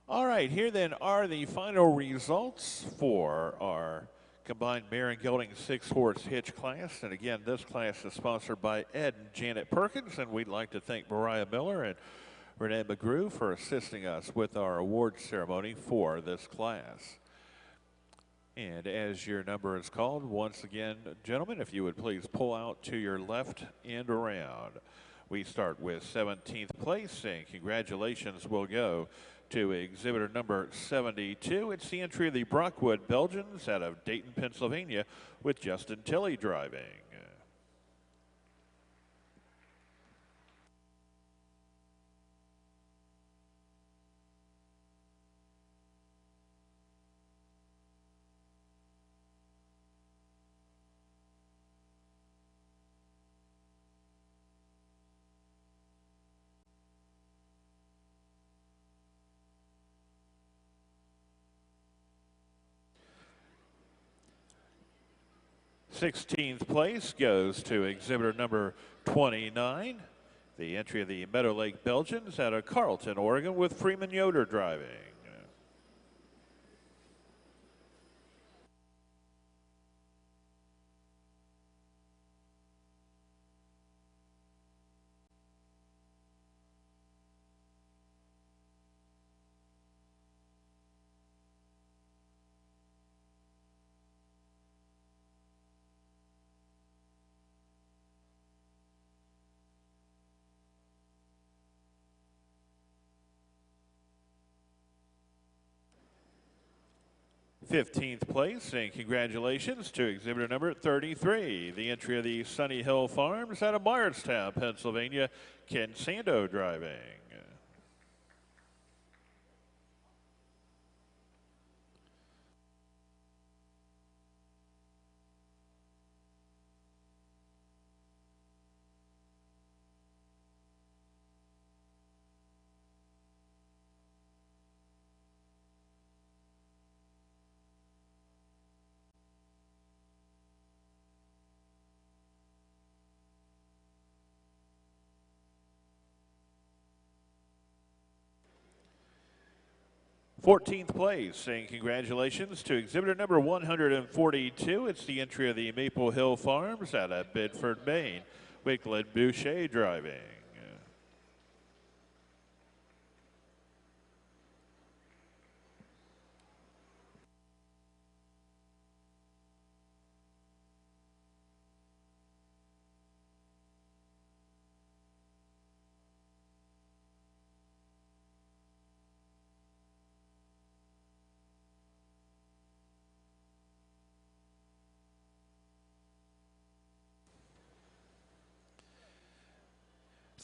All right, here then are the final results for our combined mare and gelding 6-horse hitch class. And again, this class is sponsored by Ed and Janet Perkins, and we'd like to thank Mariah Miller and Renee McGrew for assisting us with our award ceremony for this class. And as your number is called, once again, gentlemen, if you would please pull out to your left and around. We start with 17th place, and congratulations will go to exhibitor number 72. It's the entry of the Brockwood Belgians out of Dayton, Pennsylvania, with Justin Tilley driving. 16th place goes to exhibitor number 29, the entry of the Meadow Lake Belgians out of Carlton, Oregon, with Freeman Yoder driving. 15th place, and congratulations to exhibitor number 33, the entry of the Sunny Hill Farms out of Myerstown, Pennsylvania, Ken Sando driving. 14th place, and congratulations to exhibitor number 142. It's the entry of the Maple Hill Farms out of Bedford, Maine, with Glenn Boucher driving.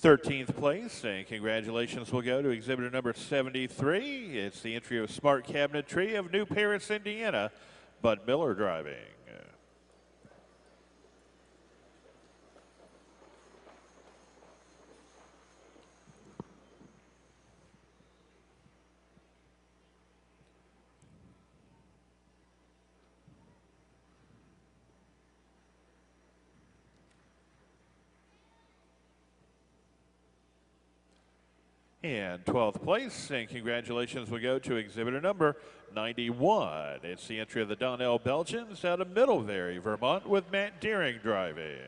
13th place, and congratulations will go to exhibitor number 73. It's the entry of Smart Cabinetry of New Paris, Indiana, Bud Miller driving. 12th place, and congratulations will go to exhibitor number 91. It's the entry of the Donnell Belgians out of Middlebury, Vermont, with Matt Deering driving.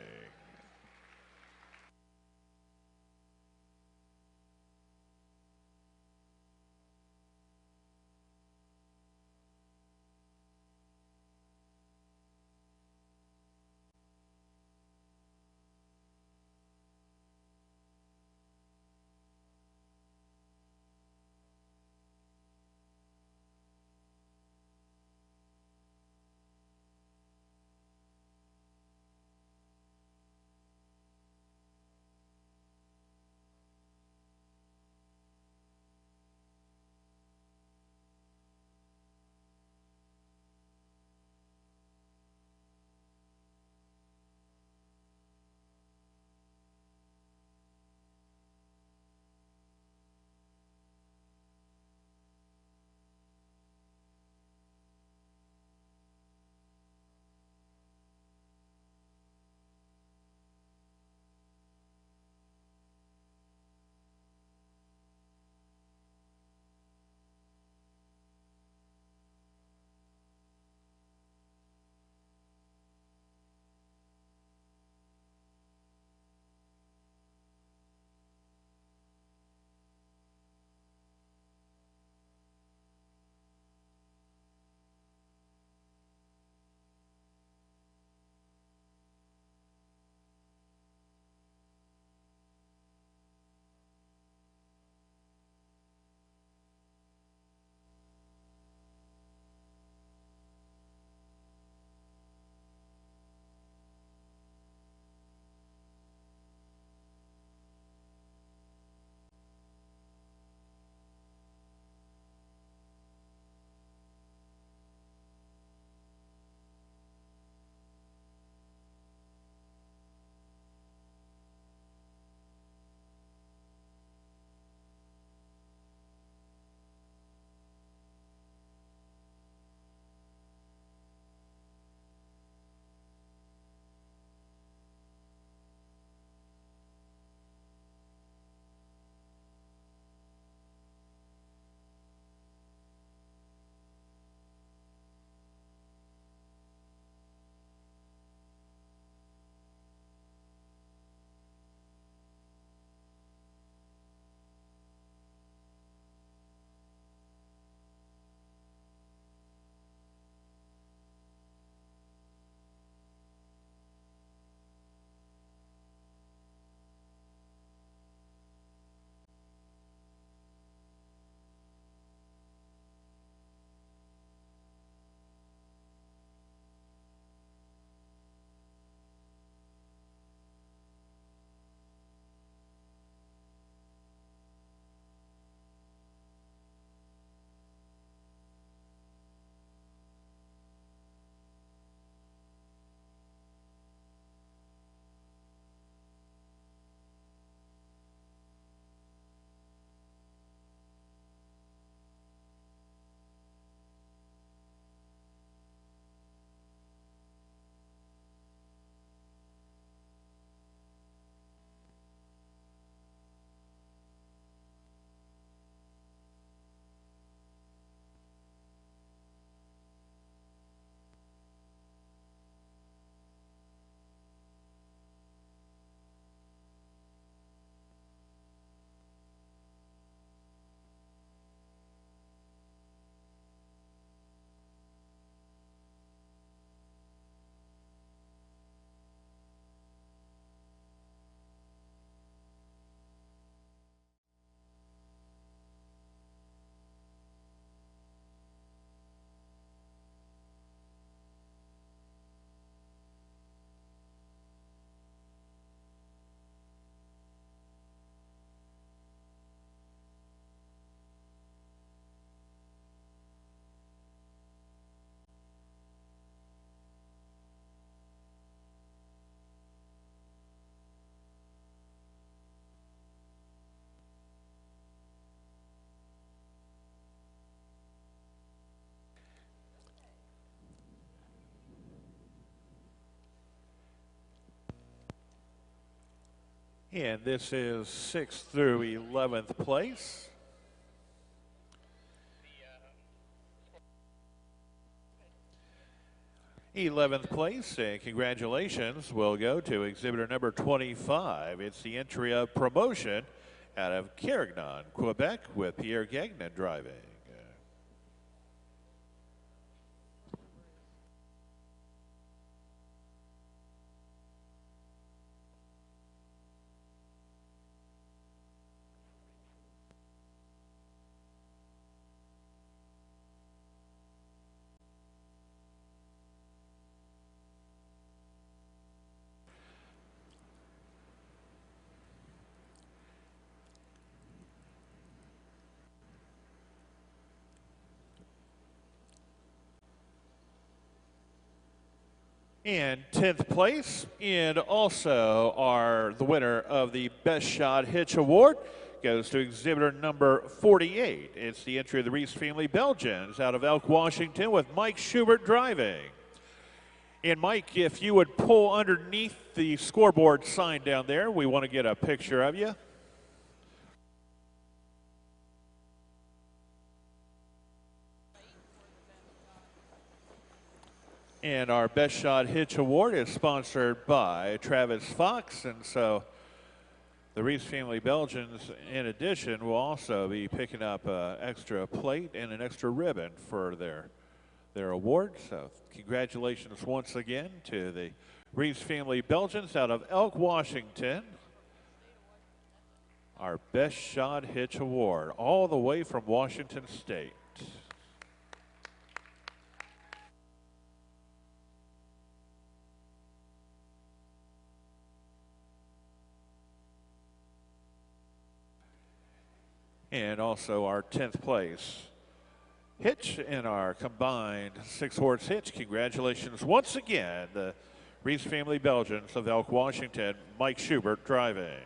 And this is 6th through 11th place. The 11th place, and congratulations will go to exhibitor number 25. It's the entry of Promotion out of Carignan, Quebec, with Pierre Gagnon driving. And 10th place, and also the winner of the Best Shot Hitch Award goes to exhibitor number 48. It's the entry of the Reese family Belgians out of Elk, Washington, with Mike Schubert driving. And Mike, if you would pull underneath the scoreboard sign down there, we want to get a picture of you. And our Best Shot Hitch Award is sponsored by Travis Fox, and so the Reese family Belgians, in addition, will also be picking up an extra plate and an extra ribbon for their award. So congratulations once again to the Reese family Belgians out of Elk, Washington. Our Best Shot Hitch Award, all the way from Washington State. And also our 10th place hitch in our combined 6-horse hitch. Congratulations once again, the Reese family Belgians of Elk, Washington, Mike Schubert driving.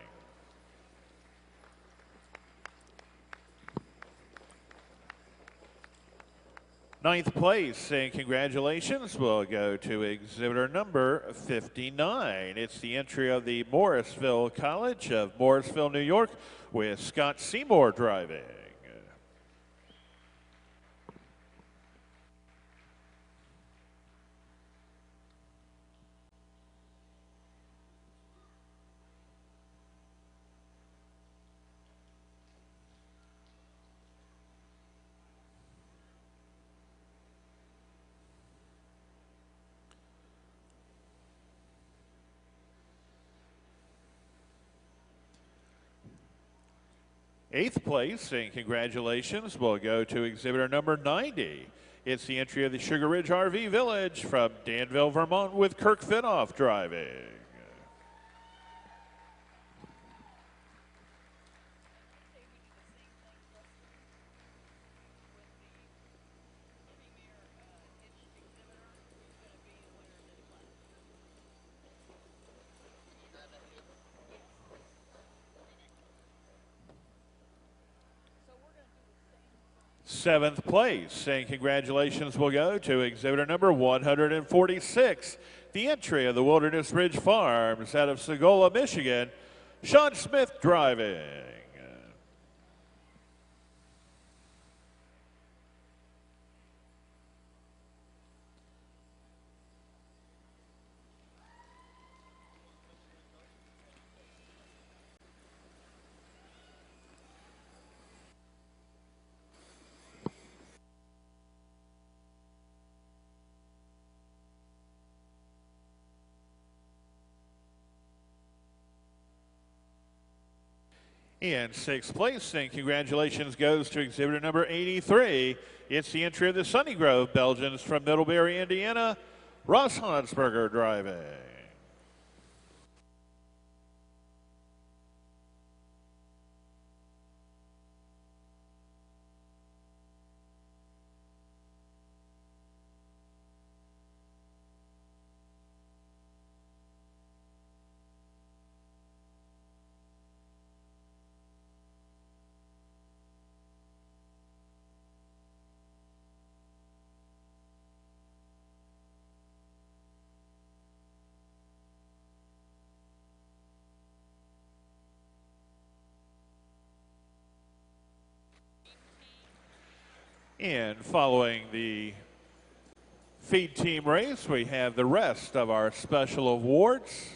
Ninth place, and congratulations will go to exhibitor number 59. It's the entry of the Morrisville College of Morrisville, New York, with Scott Seymour driving. Eighth place, and congratulations will go to exhibitor number 90. It's the entry of the Sugar Ridge RV Village from Danville, Vermont, with Kirk Finoff driving. Seventh place, and congratulations will go to exhibitor number 146, the entry of the Wilderness Ridge Farms out of Segola, Michigan, Sean Smith driving. In sixth place, and congratulations goes to exhibitor number 83. It's the entry of the Sunny Grove Belgians from Middlebury, Indiana, Ross Hansberger driving. And following the feed team race, we have the rest of our special awards.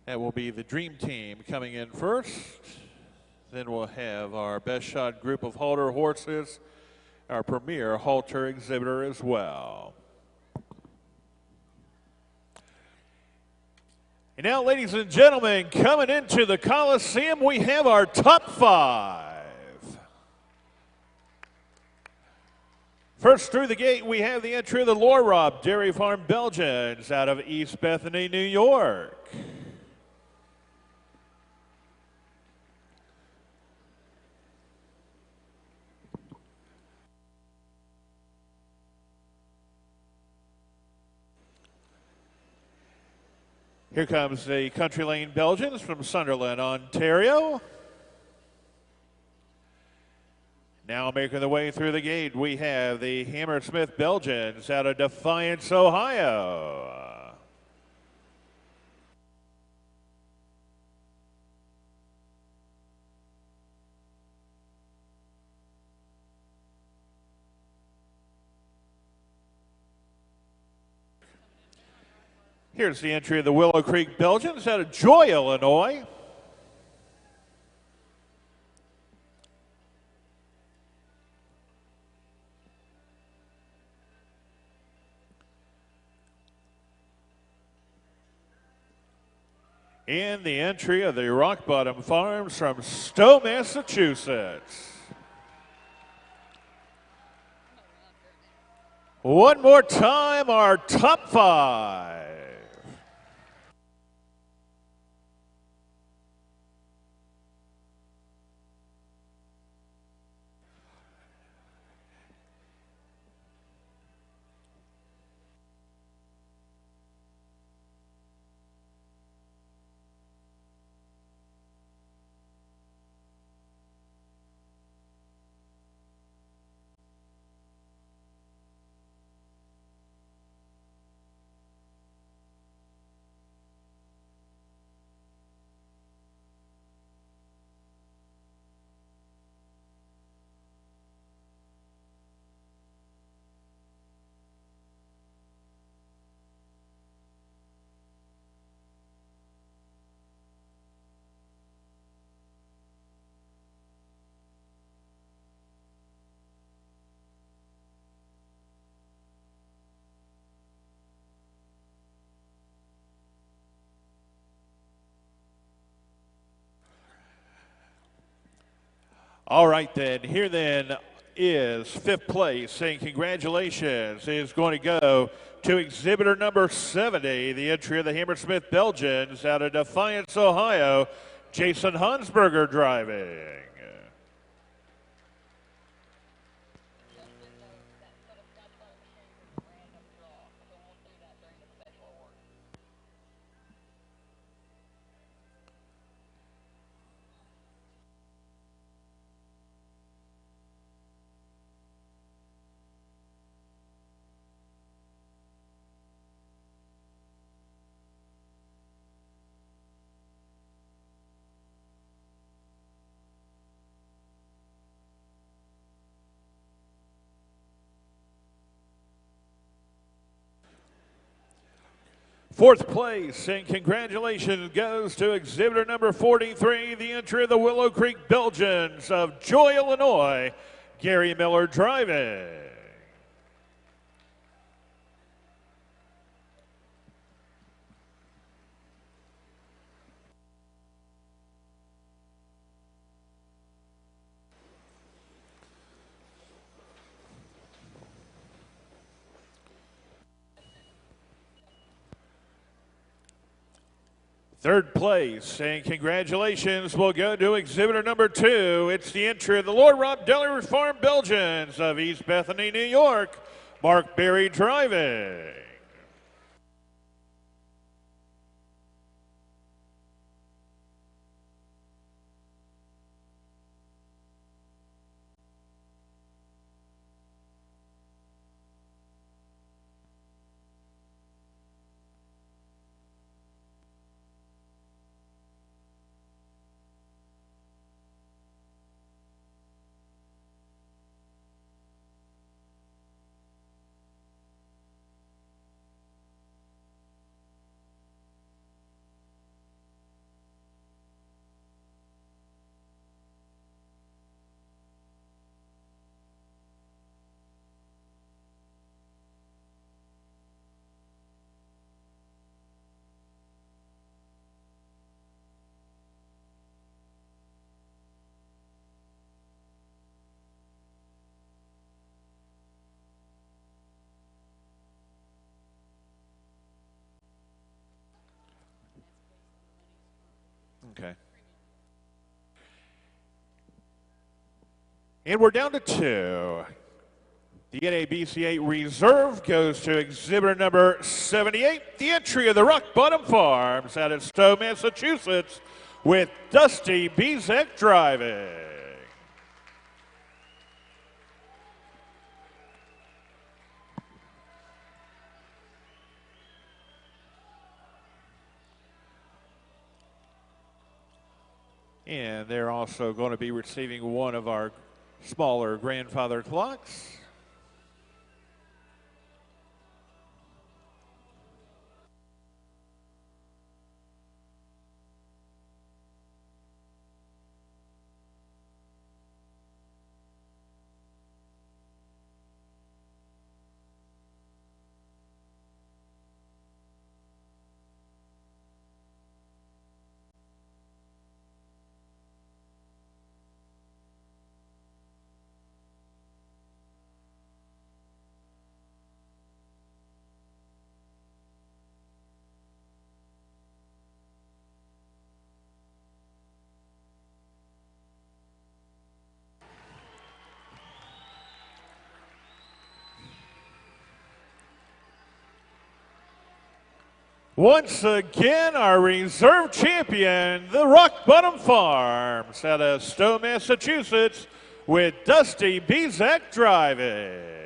That will be the Dream Team coming in first. Then we'll have our best shot group of halter horses, our premier halter exhibitor as well. And now, ladies and gentlemen, coming into the Coliseum, we have our top 5. First through the gate, we have the entry of the Lorrob Dairy Farm Belgians out of East Bethany, New York. Here comes the Country Lane Belgians from Sunderland, Ontario. Now making their way through the gate, we have the Hammersmith Belgians out of Defiance, Ohio. Here's the entry of the Willow Creek Belgians out of Joy, Illinois. And the entry of the Rock Bottom Farms from Stowe, Massachusetts. One more time, our top 5. All right, then. Here, then, is 5th place, saying congratulations, is going to go to exhibitor number 70, the entry of the Hammersmith Belgians out of Defiance, Ohio, Jason Hansberger driving. Fourth place, and congratulations goes to exhibitor number 43, the entry of the Willow Creek Belgians of Joy, Illinois, Gary Miller driving. Third place, and congratulations will go to exhibitor number 2. It's the entry of the Lord Rob Dairy Farm Belgians of East Bethany, New York, Mark Berry driving. Okay. And we're down to 2. The NABC8 reserve goes to exhibitor number 78, the entry of the Rock Bottom Farms out of Stowe, Massachusetts, with Dusty Bezek driving. And they're also going to be receiving one of our smaller grandfather clocks. Once again, our reserve champion, the Rock Bottom Farms out of Stowe, Massachusetts, with Dusty Bezek driving.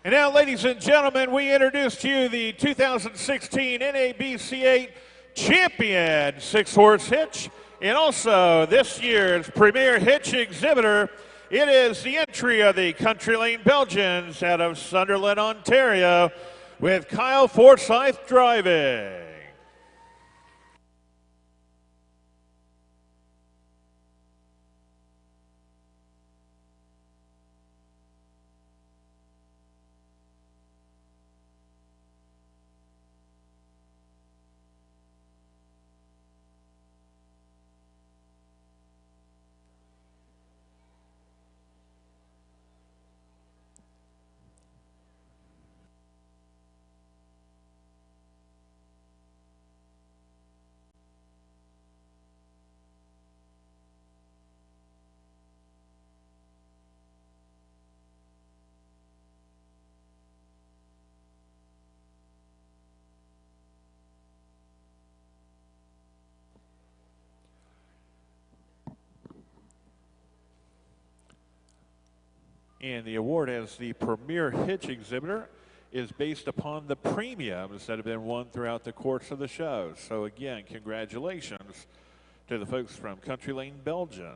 And now, ladies and gentlemen, we introduce to you the 2016 NABC8 champion 6-horse hitch, and also this year's premier hitch exhibitor. It is the entry of the Country Lane Belgians out of Sunderland, Ontario, with Kyle Forsyth driving. And the award as the premier hitch exhibitor is based upon the premiums that have been won throughout the course of the show. So again, congratulations to the folks from Country Lane Belgians.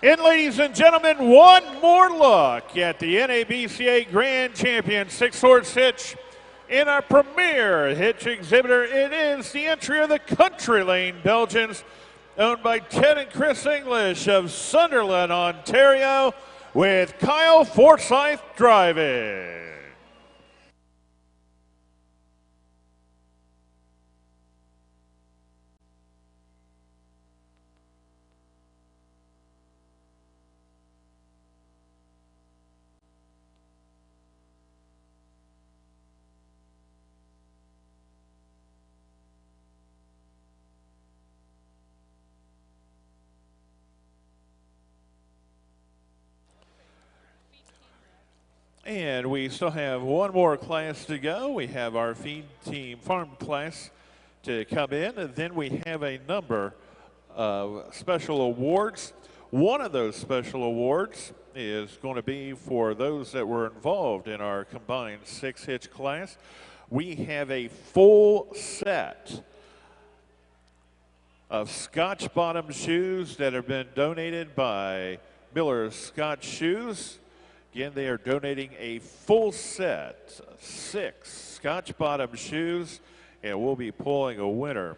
And ladies and gentlemen, one more look at the NABC8 Grand Champion 6-horse hitch. In our premier hitch exhibitor, it is the entry of the Country Lane Belgians, owned by Ted and Chris English of Sunderland, Ontario, with Kyle Forsyth driving. And we still have one more class to go. We have our feed team farm class to come in, and then we have a number of special awards. One of those special awards is going to be for those that were involved in our combined 6-hitch class. We have a full set of Scotch bottom shoes that have been donated by Miller's Scotch Shoes. Again, they are donating a full set, 6 Scotch bottom shoes, and we'll be pulling a winner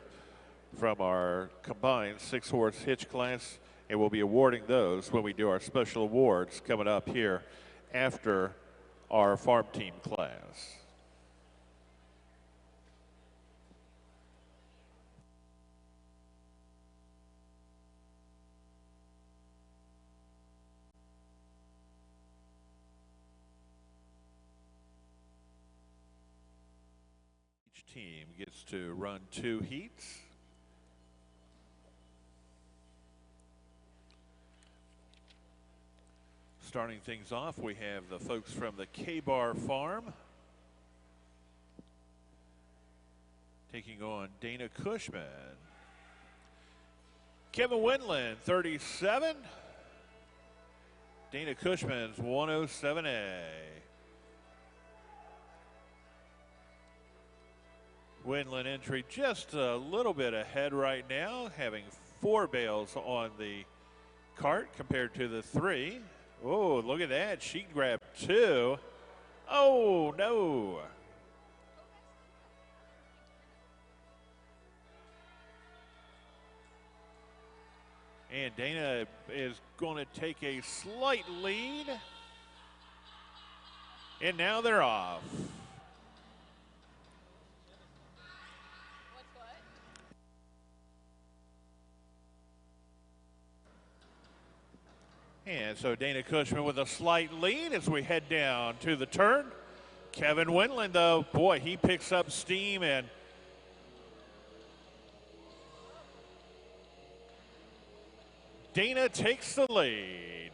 from our combined 6-horse hitch class, and we'll be awarding those when we do our special awards coming up here after our farm team class. Team gets to run 2 heats. Starting things off, we have the folks from the K-Bar Farm taking on Dana Cushman. Kevin Windland, 37. Dana Cushman's 107A. Windland entry just a little bit ahead right now, having 4 bales on the cart compared to the 3. Oh, look at that. She grabbed 2. Oh, no. And Dana is going to take a slight lead. And now they're off. And so Dana Cushman with a slight lead as we head down to the turn. Kevin Windland, though, boy, he picks up steam, and Dana takes the lead.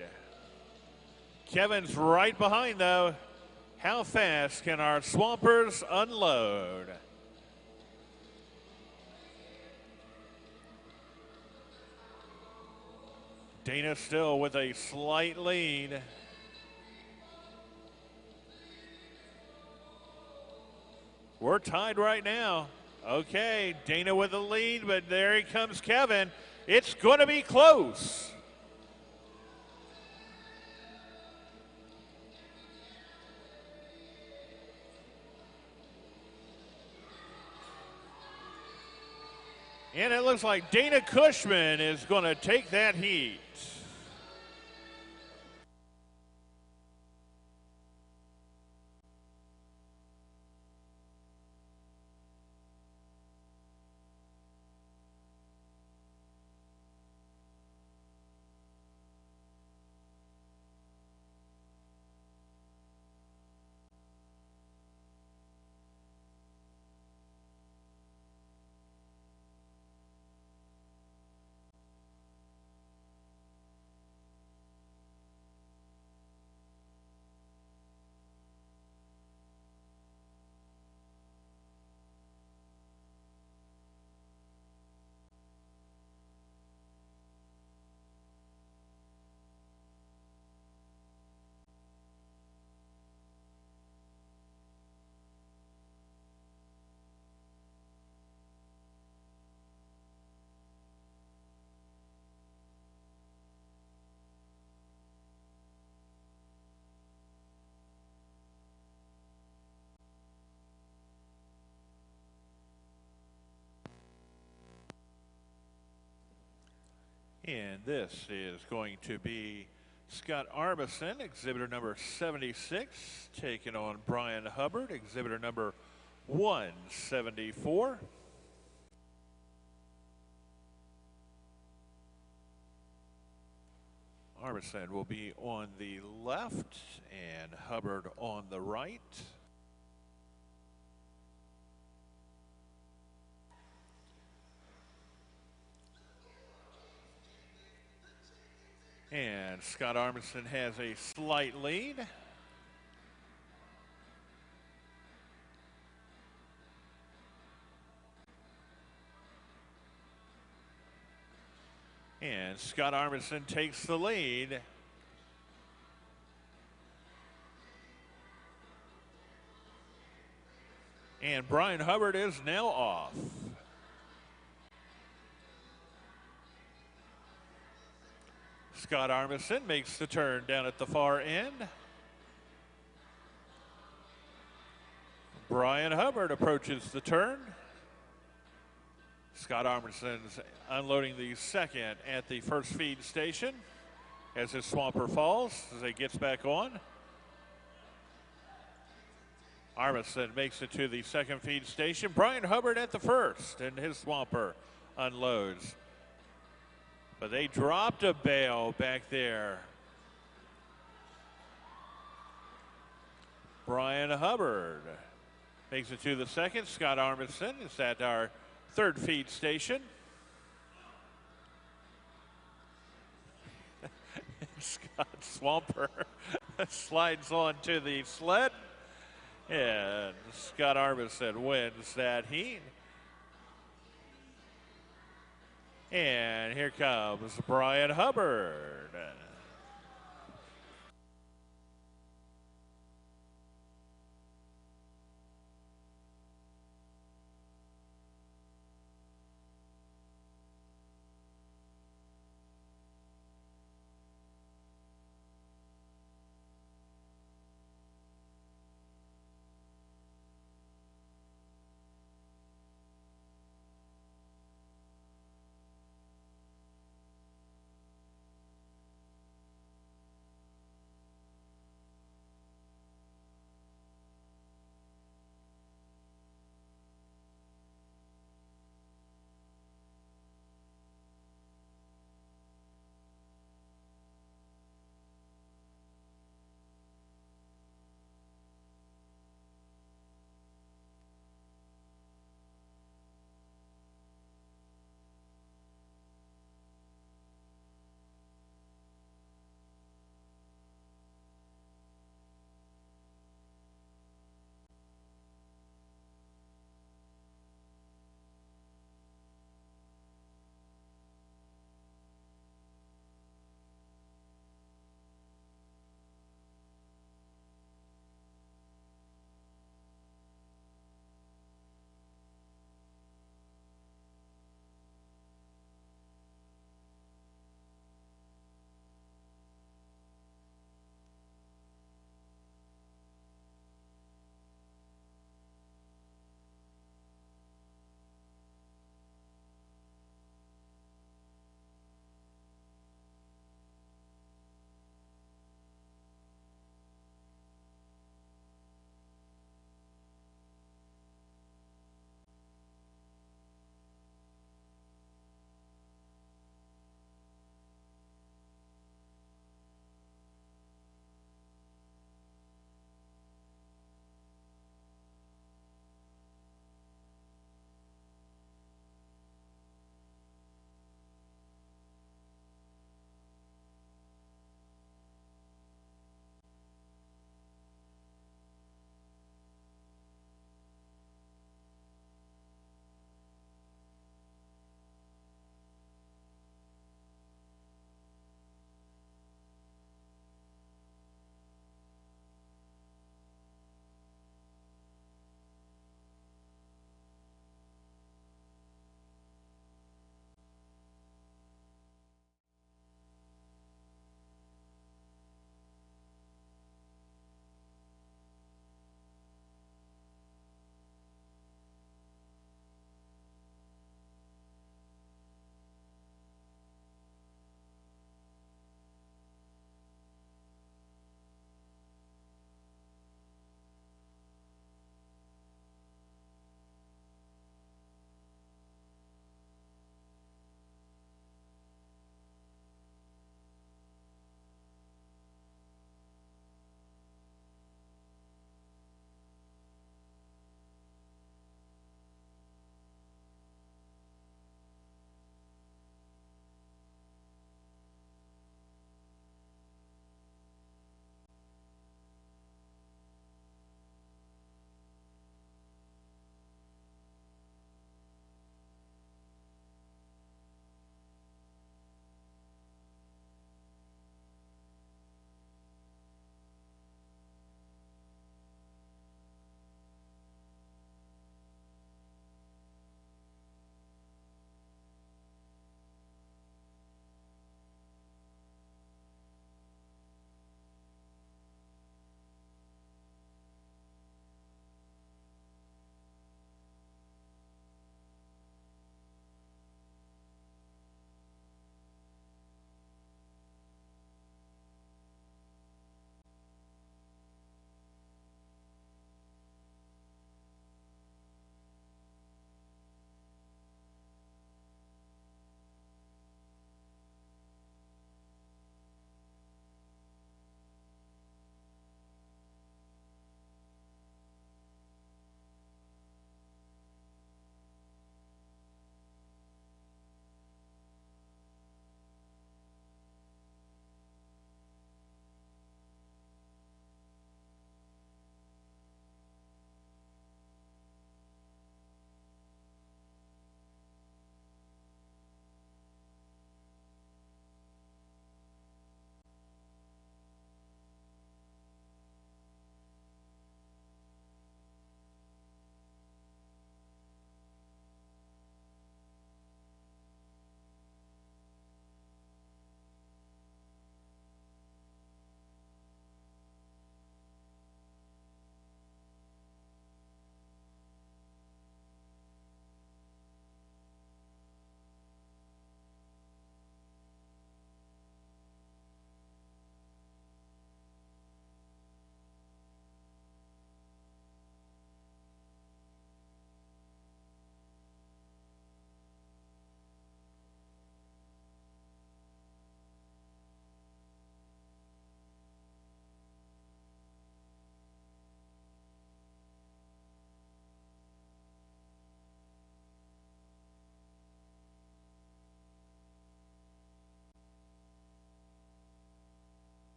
Kevin's right behind, though. How fast can our Swampers unload? Dana still with a slight lead. We're tied right now. Okay, Dana with the lead, but there he comes Kevin. It's going to be close. And it looks like Dana Cushman is going to take that heat. And this is going to be Scott Armisen, exhibitor number 76, taking on Brian Hubbard, exhibitor number 174. Armisen will be on the left and Hubbard on the right. And Scott Armisen has a slight lead. And Scott Armisen takes the lead. And Brian Hubbard is now off. Scott Armisen makes the turn down at the far end. Brian Hubbard approaches the turn. Scott Armisen's unloading the second at the first feed station as his swamper falls as he gets back on. Armisen makes it to the second feed station. Brian Hubbard at the first, and his swamper unloads. But they dropped a bale back there. Brian Hubbard makes it to the second. Scott Armisen is at our third feed station. Scott Swamper slides on to the sled. And Scott Armisen wins that heat. And here comes Brian Hubbard.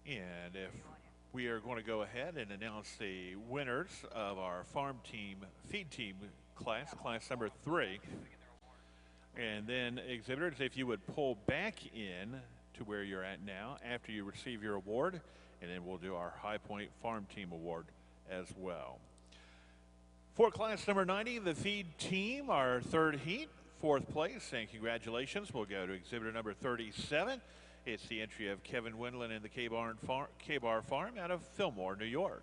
And if we are going to go ahead and announce the winners of our farm team, feed team class number 3. And then exhibitors, if you would pull back in to where you're at now after you receive your award, and then we'll do our High Point Farm Team Award as well. For class number 90, the feed team, our 3rd heat, 4th place, and congratulations. We'll go to exhibitor number 37. It's the entry of Kevin Windland in the K-Bar Farm out of Fillmore, New York.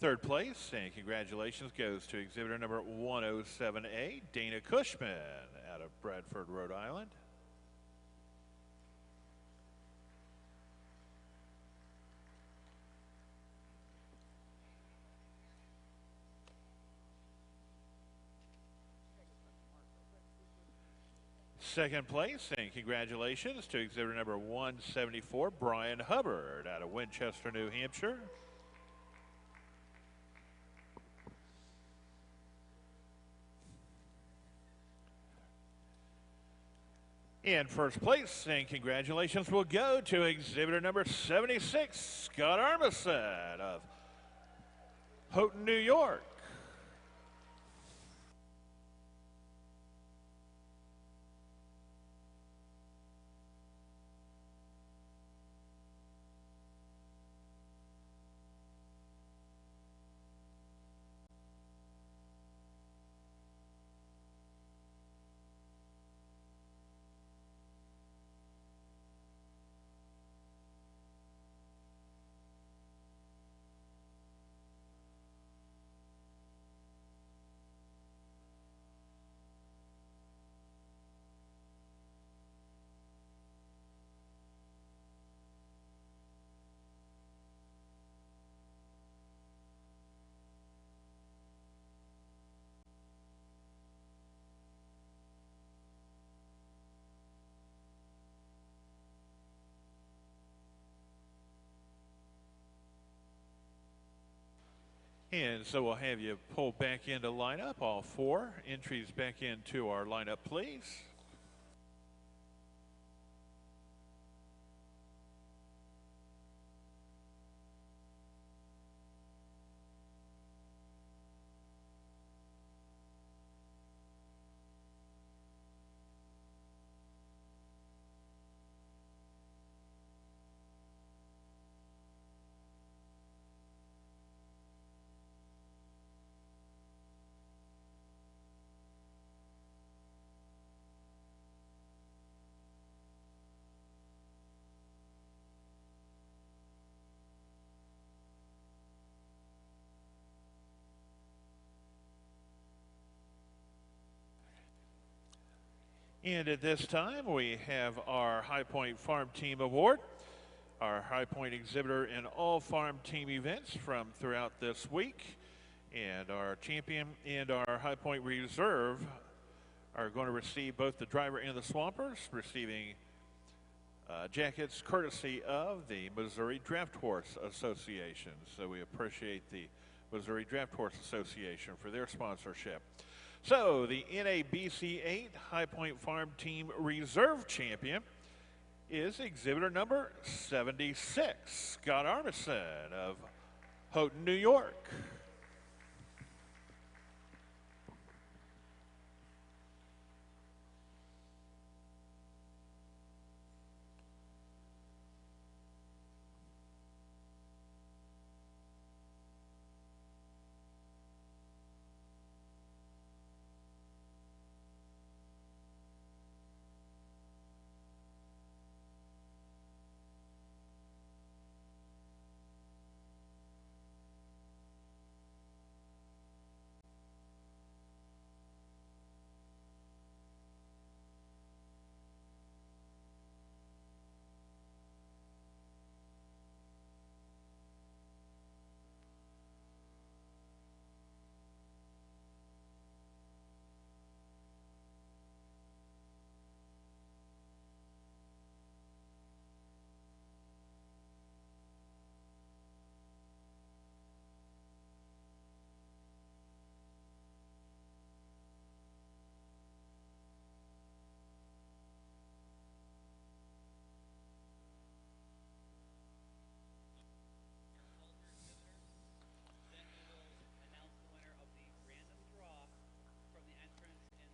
Third place, and congratulations, goes to exhibitor number 107A, Dana Cushman, out of Bradford, Rhode Island. Second place, and congratulations to exhibitor number 174, Brian Hubbard, out of Winchester, New Hampshire. And first place, and congratulations will go to exhibitor number 76, Scott Armisen of Houghton, New York. And so we'll have you pull back into lineup, all 4 entries back into our lineup, please. And at this time, we have our High Point Farm Team Award, our High Point exhibitor in all farm team events from throughout this week. And our champion and our High Point reserve are going to receive both the driver and the swampers, receiving jackets courtesy of the Missouri Draft Horse Association. So we appreciate the Missouri Draft Horse Association for their sponsorship. So the NABC8 High Point Farm Team Reserve Champion is exhibitor number 76, Scott Armisen of Houghton, New York.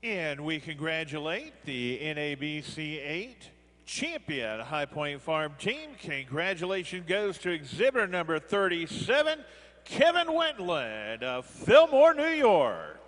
And we congratulate the NABC8 champion High Point Farm team. Congratulations goes to exhibitor number 37, Kevin Wendland of Fillmore, New York.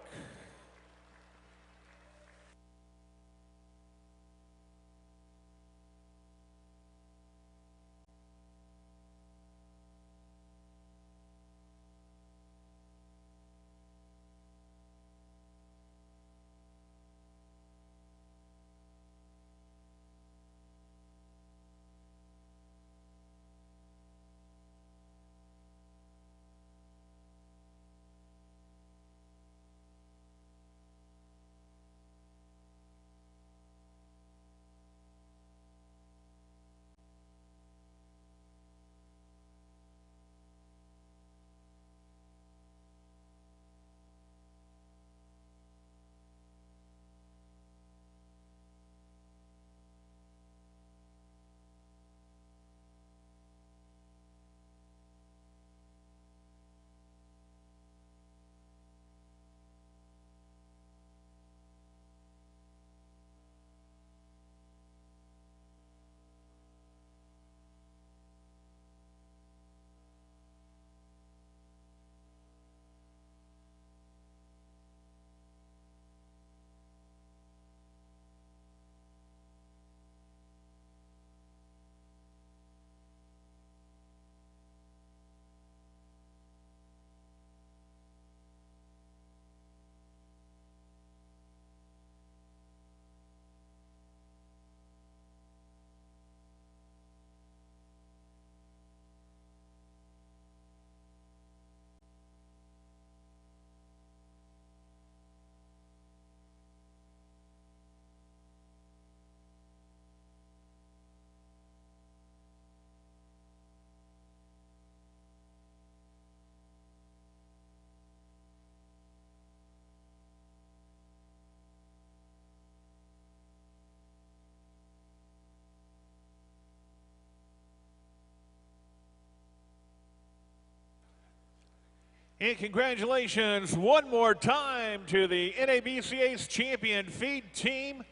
And congratulations one more time to the NABCA's champion feed team.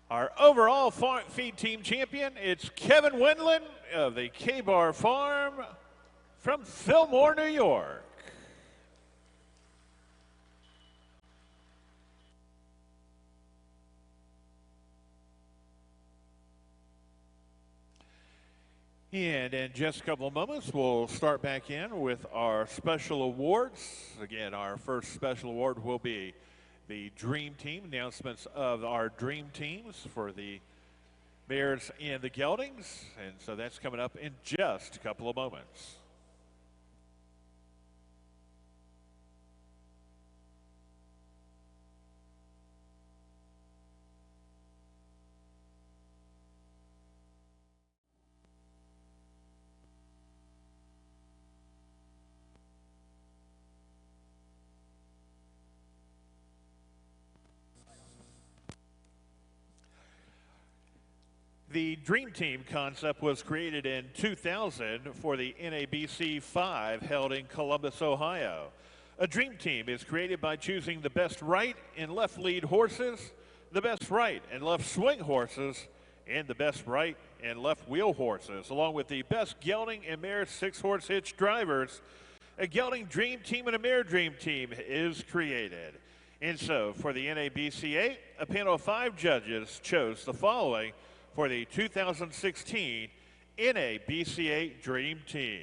Our overall feed team champion, it's Kevin Wendland of the K-Bar Farm from Fillmore, New York. And in just a couple of moments, we'll start back in with our special awards. Again, our first special award will be the Dream Team, announcements of our Dream Teams for the Bears and the Geldings. And so that's coming up in just a couple of moments. The Dream Team concept was created in 2000 for the NABC 5 held in Columbus, Ohio. A Dream Team is created by choosing the best right and left lead horses, the best right and left swing horses, and the best right and left wheel horses, along with the best gelding and mare 6-horse hitch drivers. A gelding Dream Team and a mare Dream Team is created. And so, for the NABC8, a panel of 5 judges chose the following for the 2016 NABC8 Dream Teams.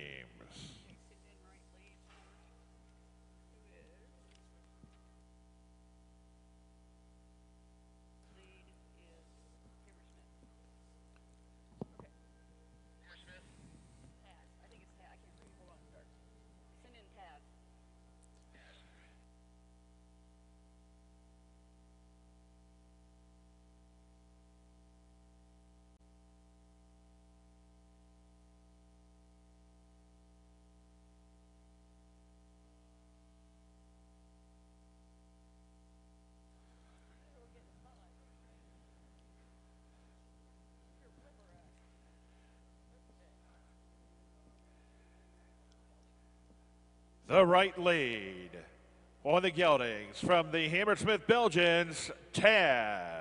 The right lead, On the geldings from the Hammersmith Belgians, Taz.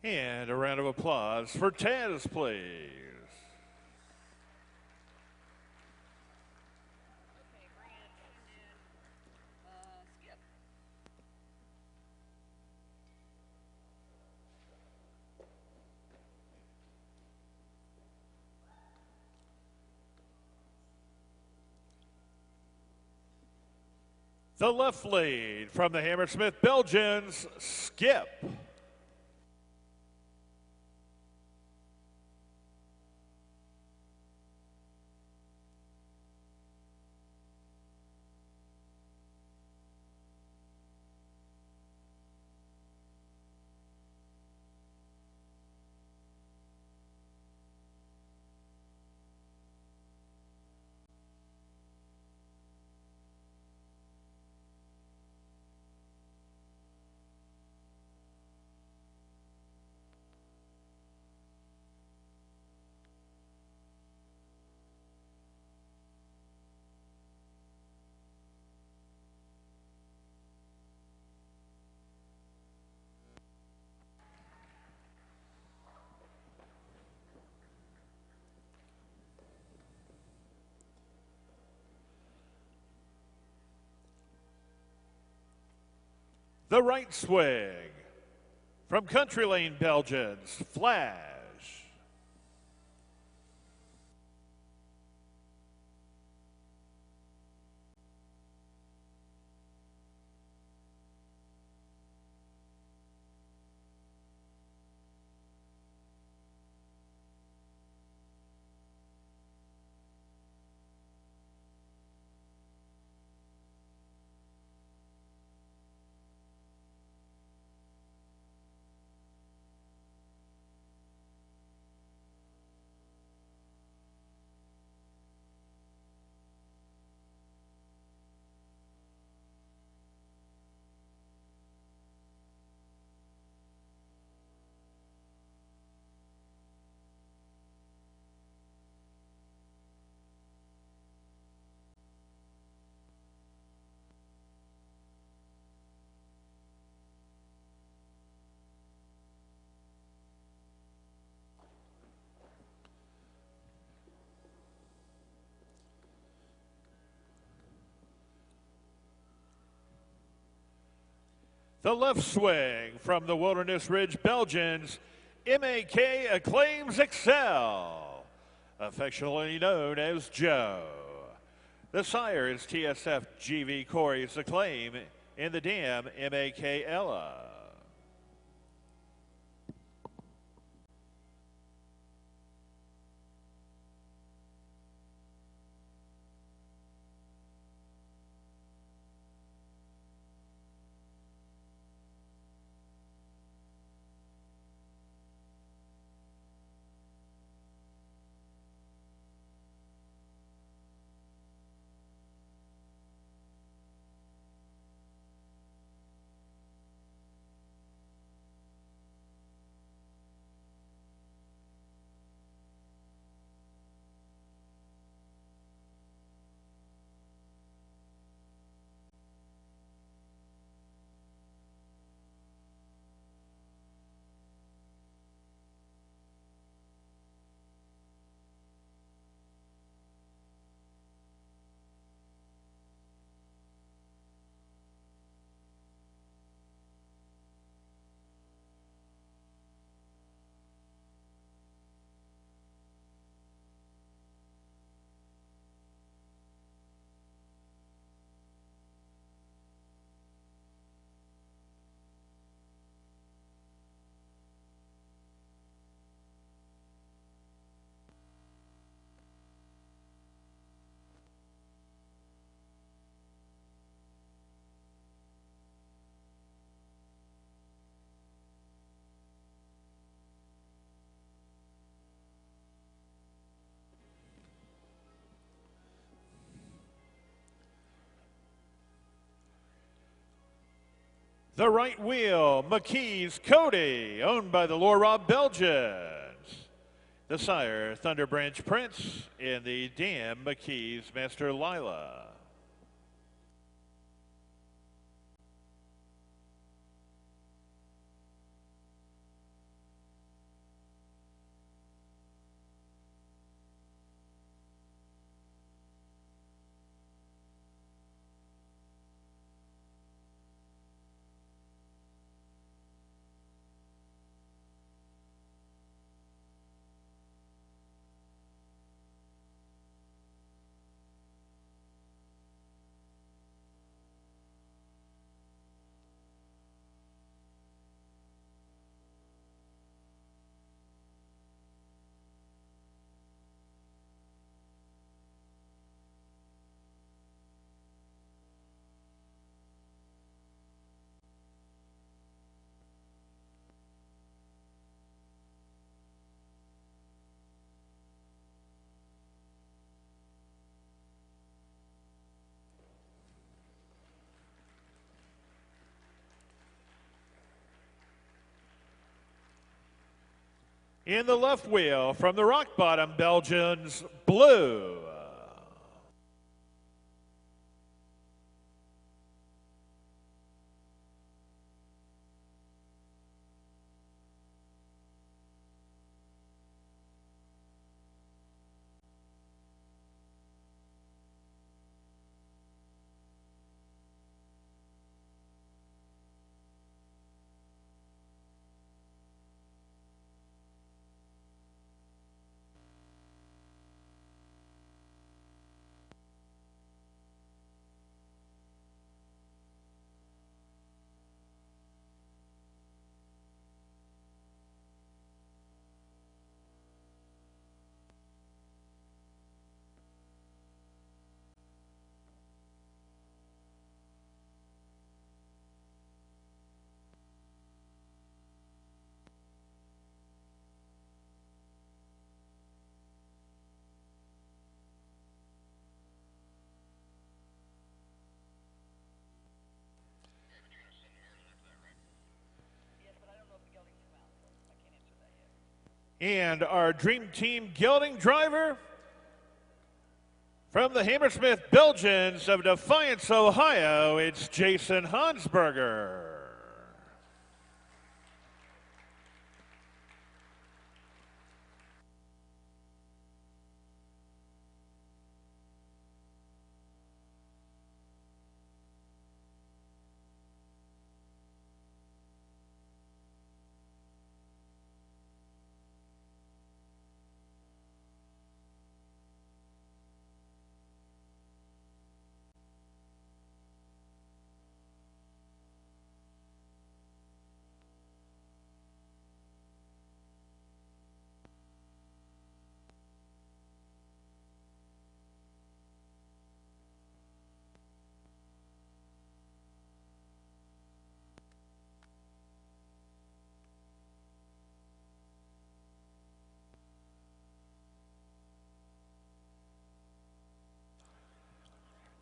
And a round of applause for Taz, please. The left lead from the Hammersmith Belgians, Skip. The right swing from Country Lane Belgians, Flash. The left swing from the Wilderness Ridge Belgians, MAK Acclaims Excel, affectionately known as Joe. The sire is TSF GV Corey's Acclaim in the dam MAK Ella. The right wheel, McKee's Cody, owned by the Laura Belgians. The sire, Thunder Branch Prince, and the dam, McKee's Master Lila. In the left wheel, from the Rock Bottom Belgians, Blue. And our Dream Team gelding driver from the Hammersmith Belgians of Defiance, Ohio, it's Jason Hansberger.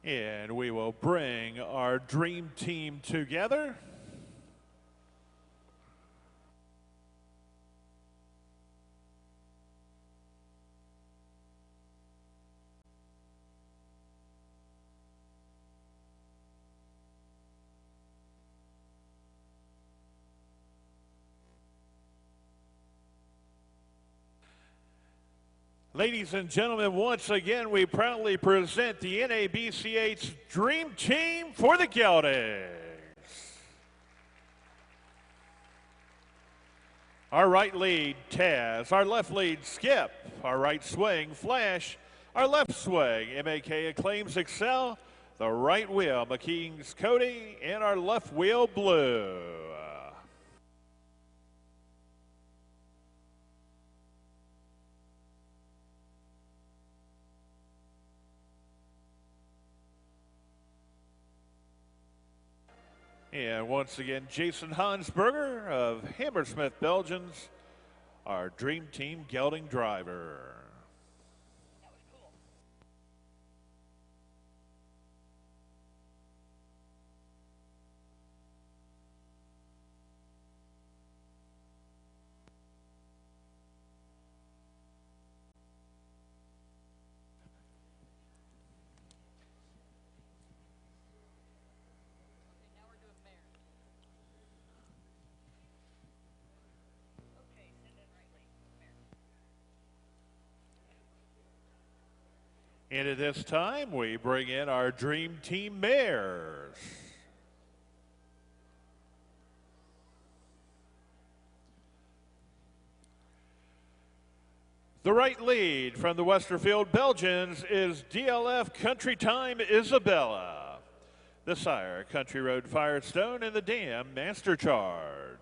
And we will bring our Dream Team together. Ladies and gentlemen, once again, we proudly present the NABC8's Dream Team for the Geldings. Our right lead, Taz. Our left lead, Skip. Our right swing, Flash. Our left swing, MAK Acclaims Excel. The right wheel, McKee's Cody. And our left wheel, Blue. And once again, Jason Hansberger of Hammersmith Belgians, our Dream Team gelding driver. And at this time, we bring in our Dream Team mares. The right lead from the Westerfield Belgians is DLF Country Time Isabella. The sire, Country Road Firestone, and the dam, Master Charge.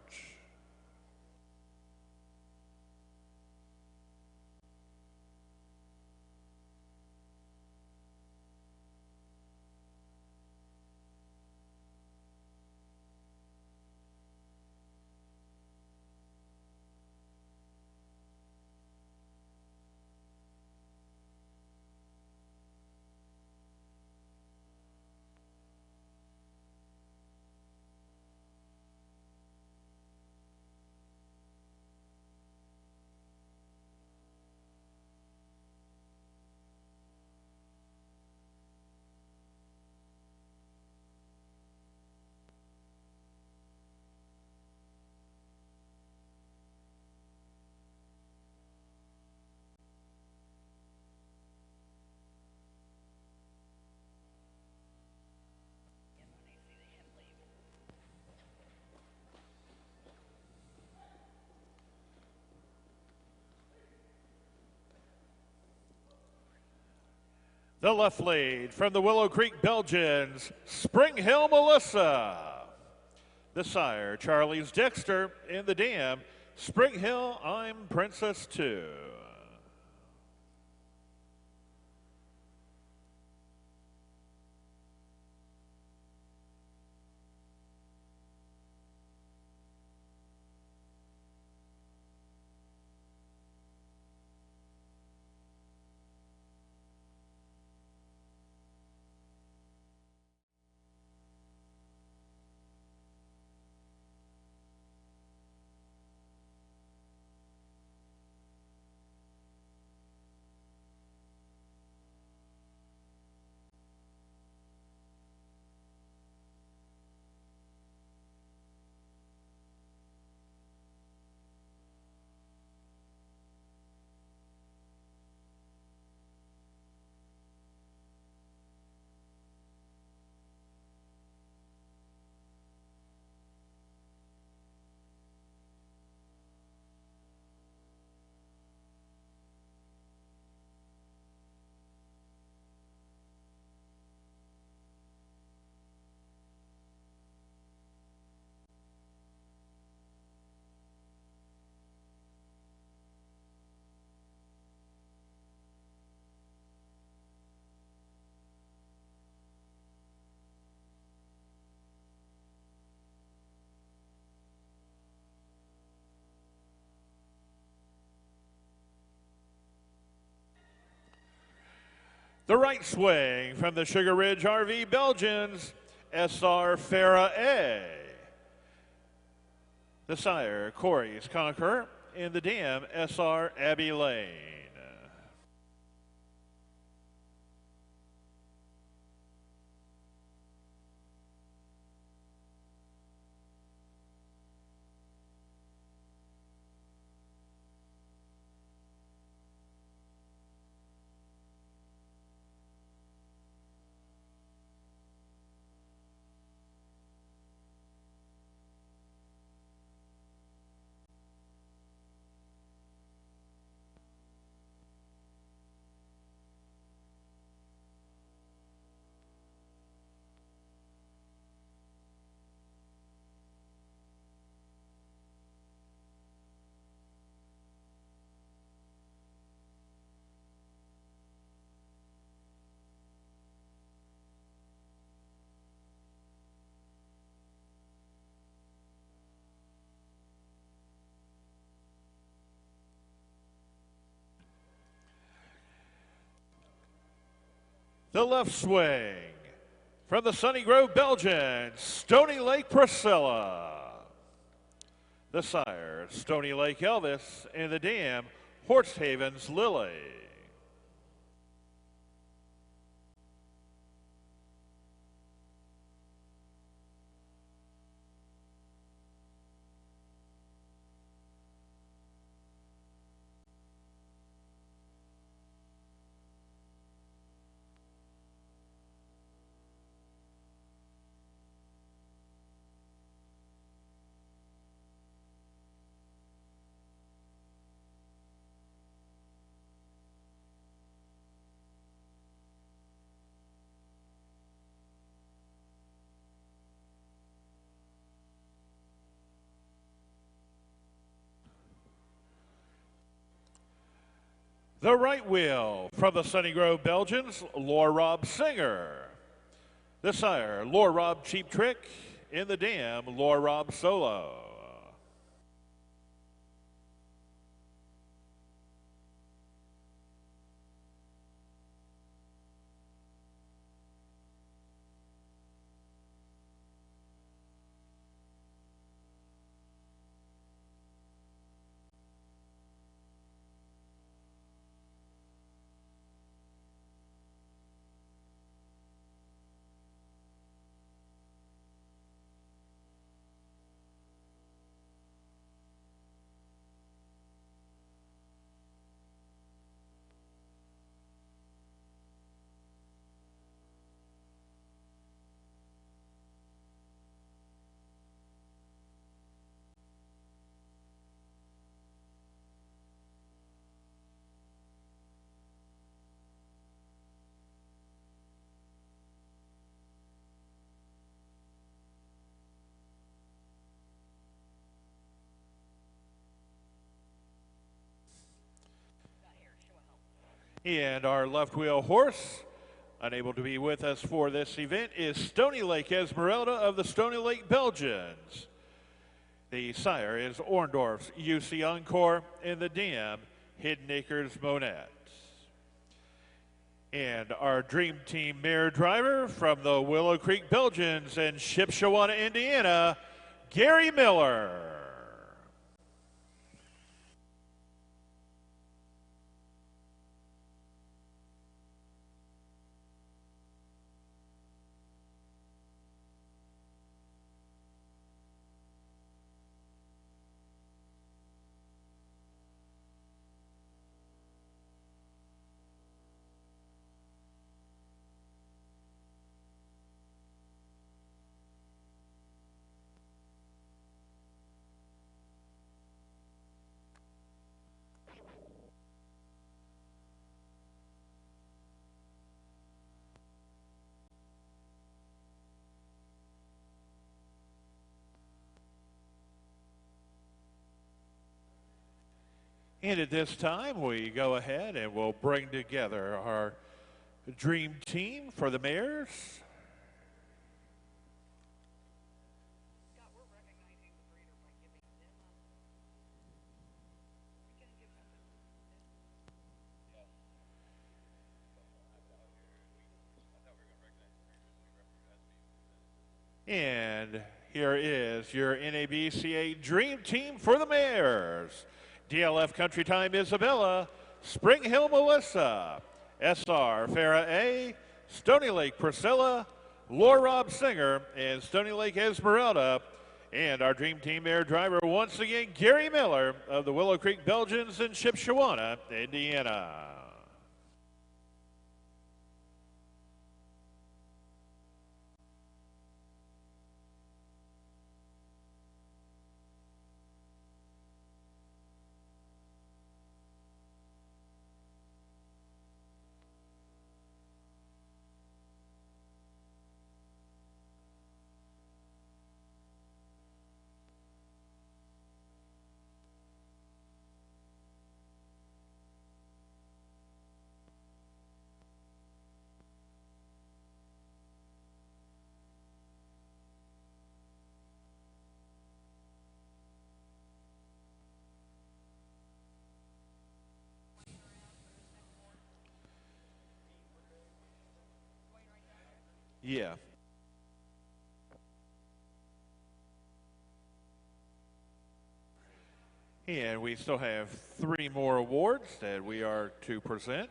The left lead from the Willow Creek Belgians, Spring Hill Melissa. The sire, Charlie's Dexter, in the dam, Spring Hill, I'm Princess 2. The right swing from the Sugar Ridge RV Belgians, SR Farah A. The sire, Corey's Conqueror, in the dam, SR Abbey Lane. The left swing from the Sunny Grove Belgians, Stony Lake Priscilla. The sire, Stony Lake Elvis, in the dam, Horst Havens Lily. The right wheel from the Sunny Grove Belgians, Rob Singer. The sire, Rob Cheap Trick. In the dam, Rob Solo. And our left wheel horse, unable to be with us for this event, is Stony Lake Esmeralda of the Stony Lake Belgians. The sire is Orndorff's UC Encore. In the dam, Hidden Acres Monette. And our Dream Team mare driver from the Willow Creek Belgians in Shipshewana, Indiana, Gary Miller. And at this time, we go ahead and we'll bring together our dream team for the mares. And here is your NABC8 dream team for the mares. DLF Country Time Isabella, Spring Hill Melissa, SR Farah A, Stony Lake Priscilla, Rob Singer, and Stony Lake Esmeralda. And our dream team mare driver, once again, Gary Miller of the Willow Creek Belgians in Shipshewana, Indiana. Yeah. And we still have 3 more awards that we are to present.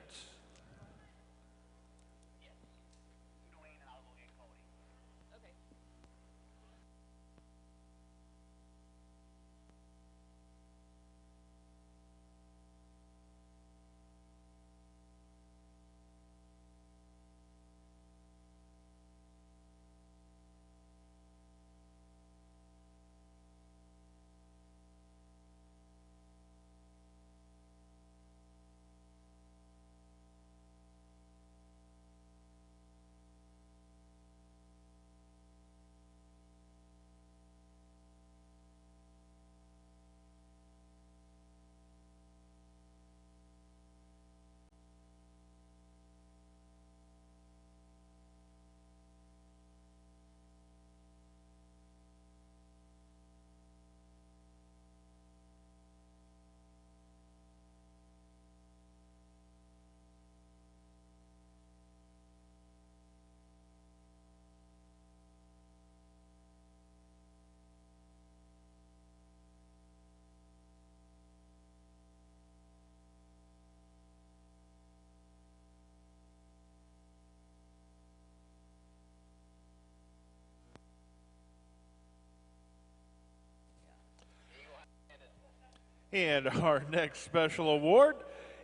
And our next special award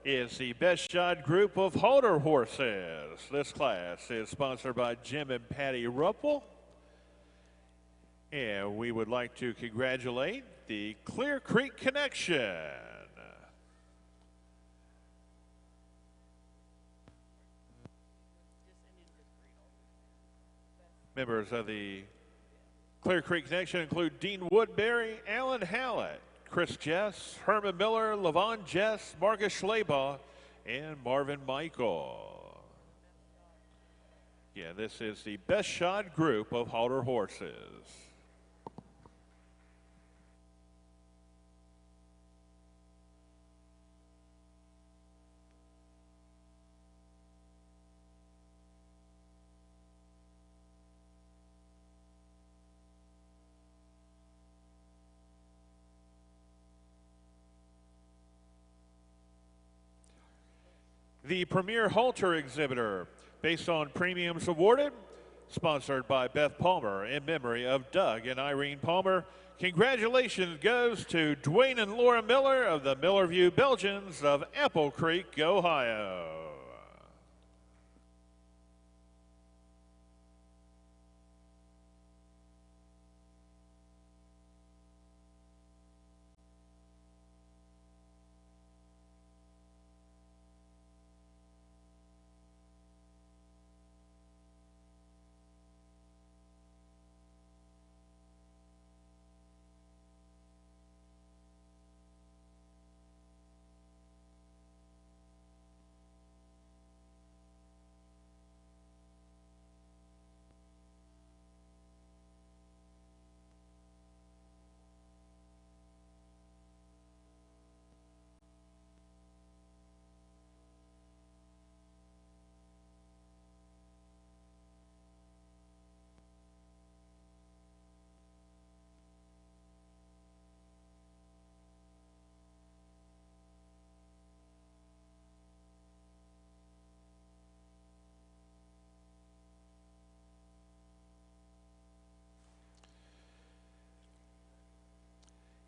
is the Best Shod Group of Halter Horses. This class is sponsored by Jim and Patty Ruppel. And we would like to congratulate the Clear Creek Connection. Members of the Clear Creek Connection include Dean Woodbury, Alan Hallett, Chris Jess, Herman Miller, Levon Jess, Marcus Schleybaugh, and Marvin Michael. Yeah, this is the Best Shod Group of Halter Horses. The premier halter exhibitor, based on premiums awarded, sponsored by Beth Palmer in memory of Doug and Irene Palmer. Congratulations goes to Dwayne and Laura Miller of the Millerview Belgians of Apple Creek, Ohio.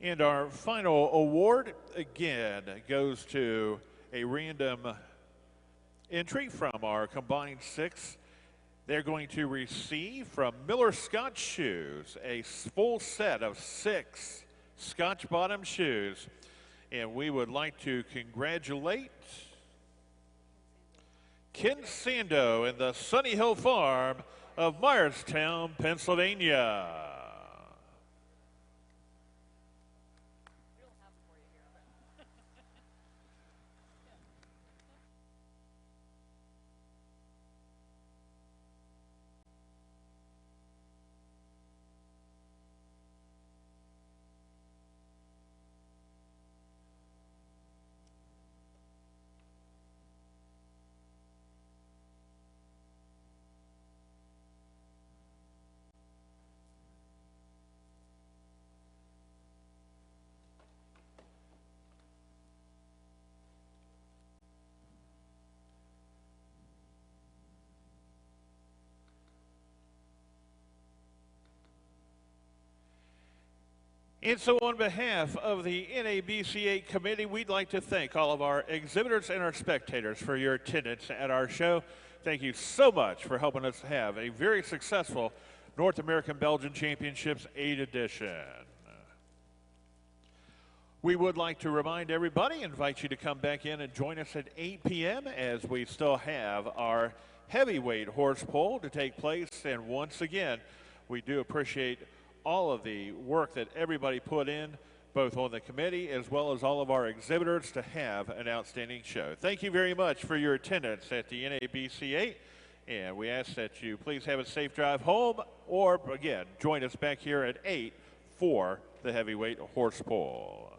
And our final award, again, goes to a random entry from our combined six. They're going to receive from Miller Scotch Shoes a full set of 6 Scotch bottom shoes. And we would like to congratulate Ken Sando in the Sunny Hill Farm of Myerstown, Pennsylvania. And so on behalf of the NABC8 committee, we'd like to thank all of our exhibitors and our spectators for your attendance at our show. Thank you so much for helping us have a very successful North American Belgian Championships 8 edition. We would like to remind everybody, invite you to come back in and join us at 8 p.m. as we still have our heavyweight horse poll to take place. And once again, we do appreciate all of the work that everybody put in, both on the committee as well as all of our exhibitors, to have an outstanding show. Thank you very much for your attendance at the NABC8, and we ask that you please have a safe drive home, or again, join us back here at 8 for the heavyweight horse poll.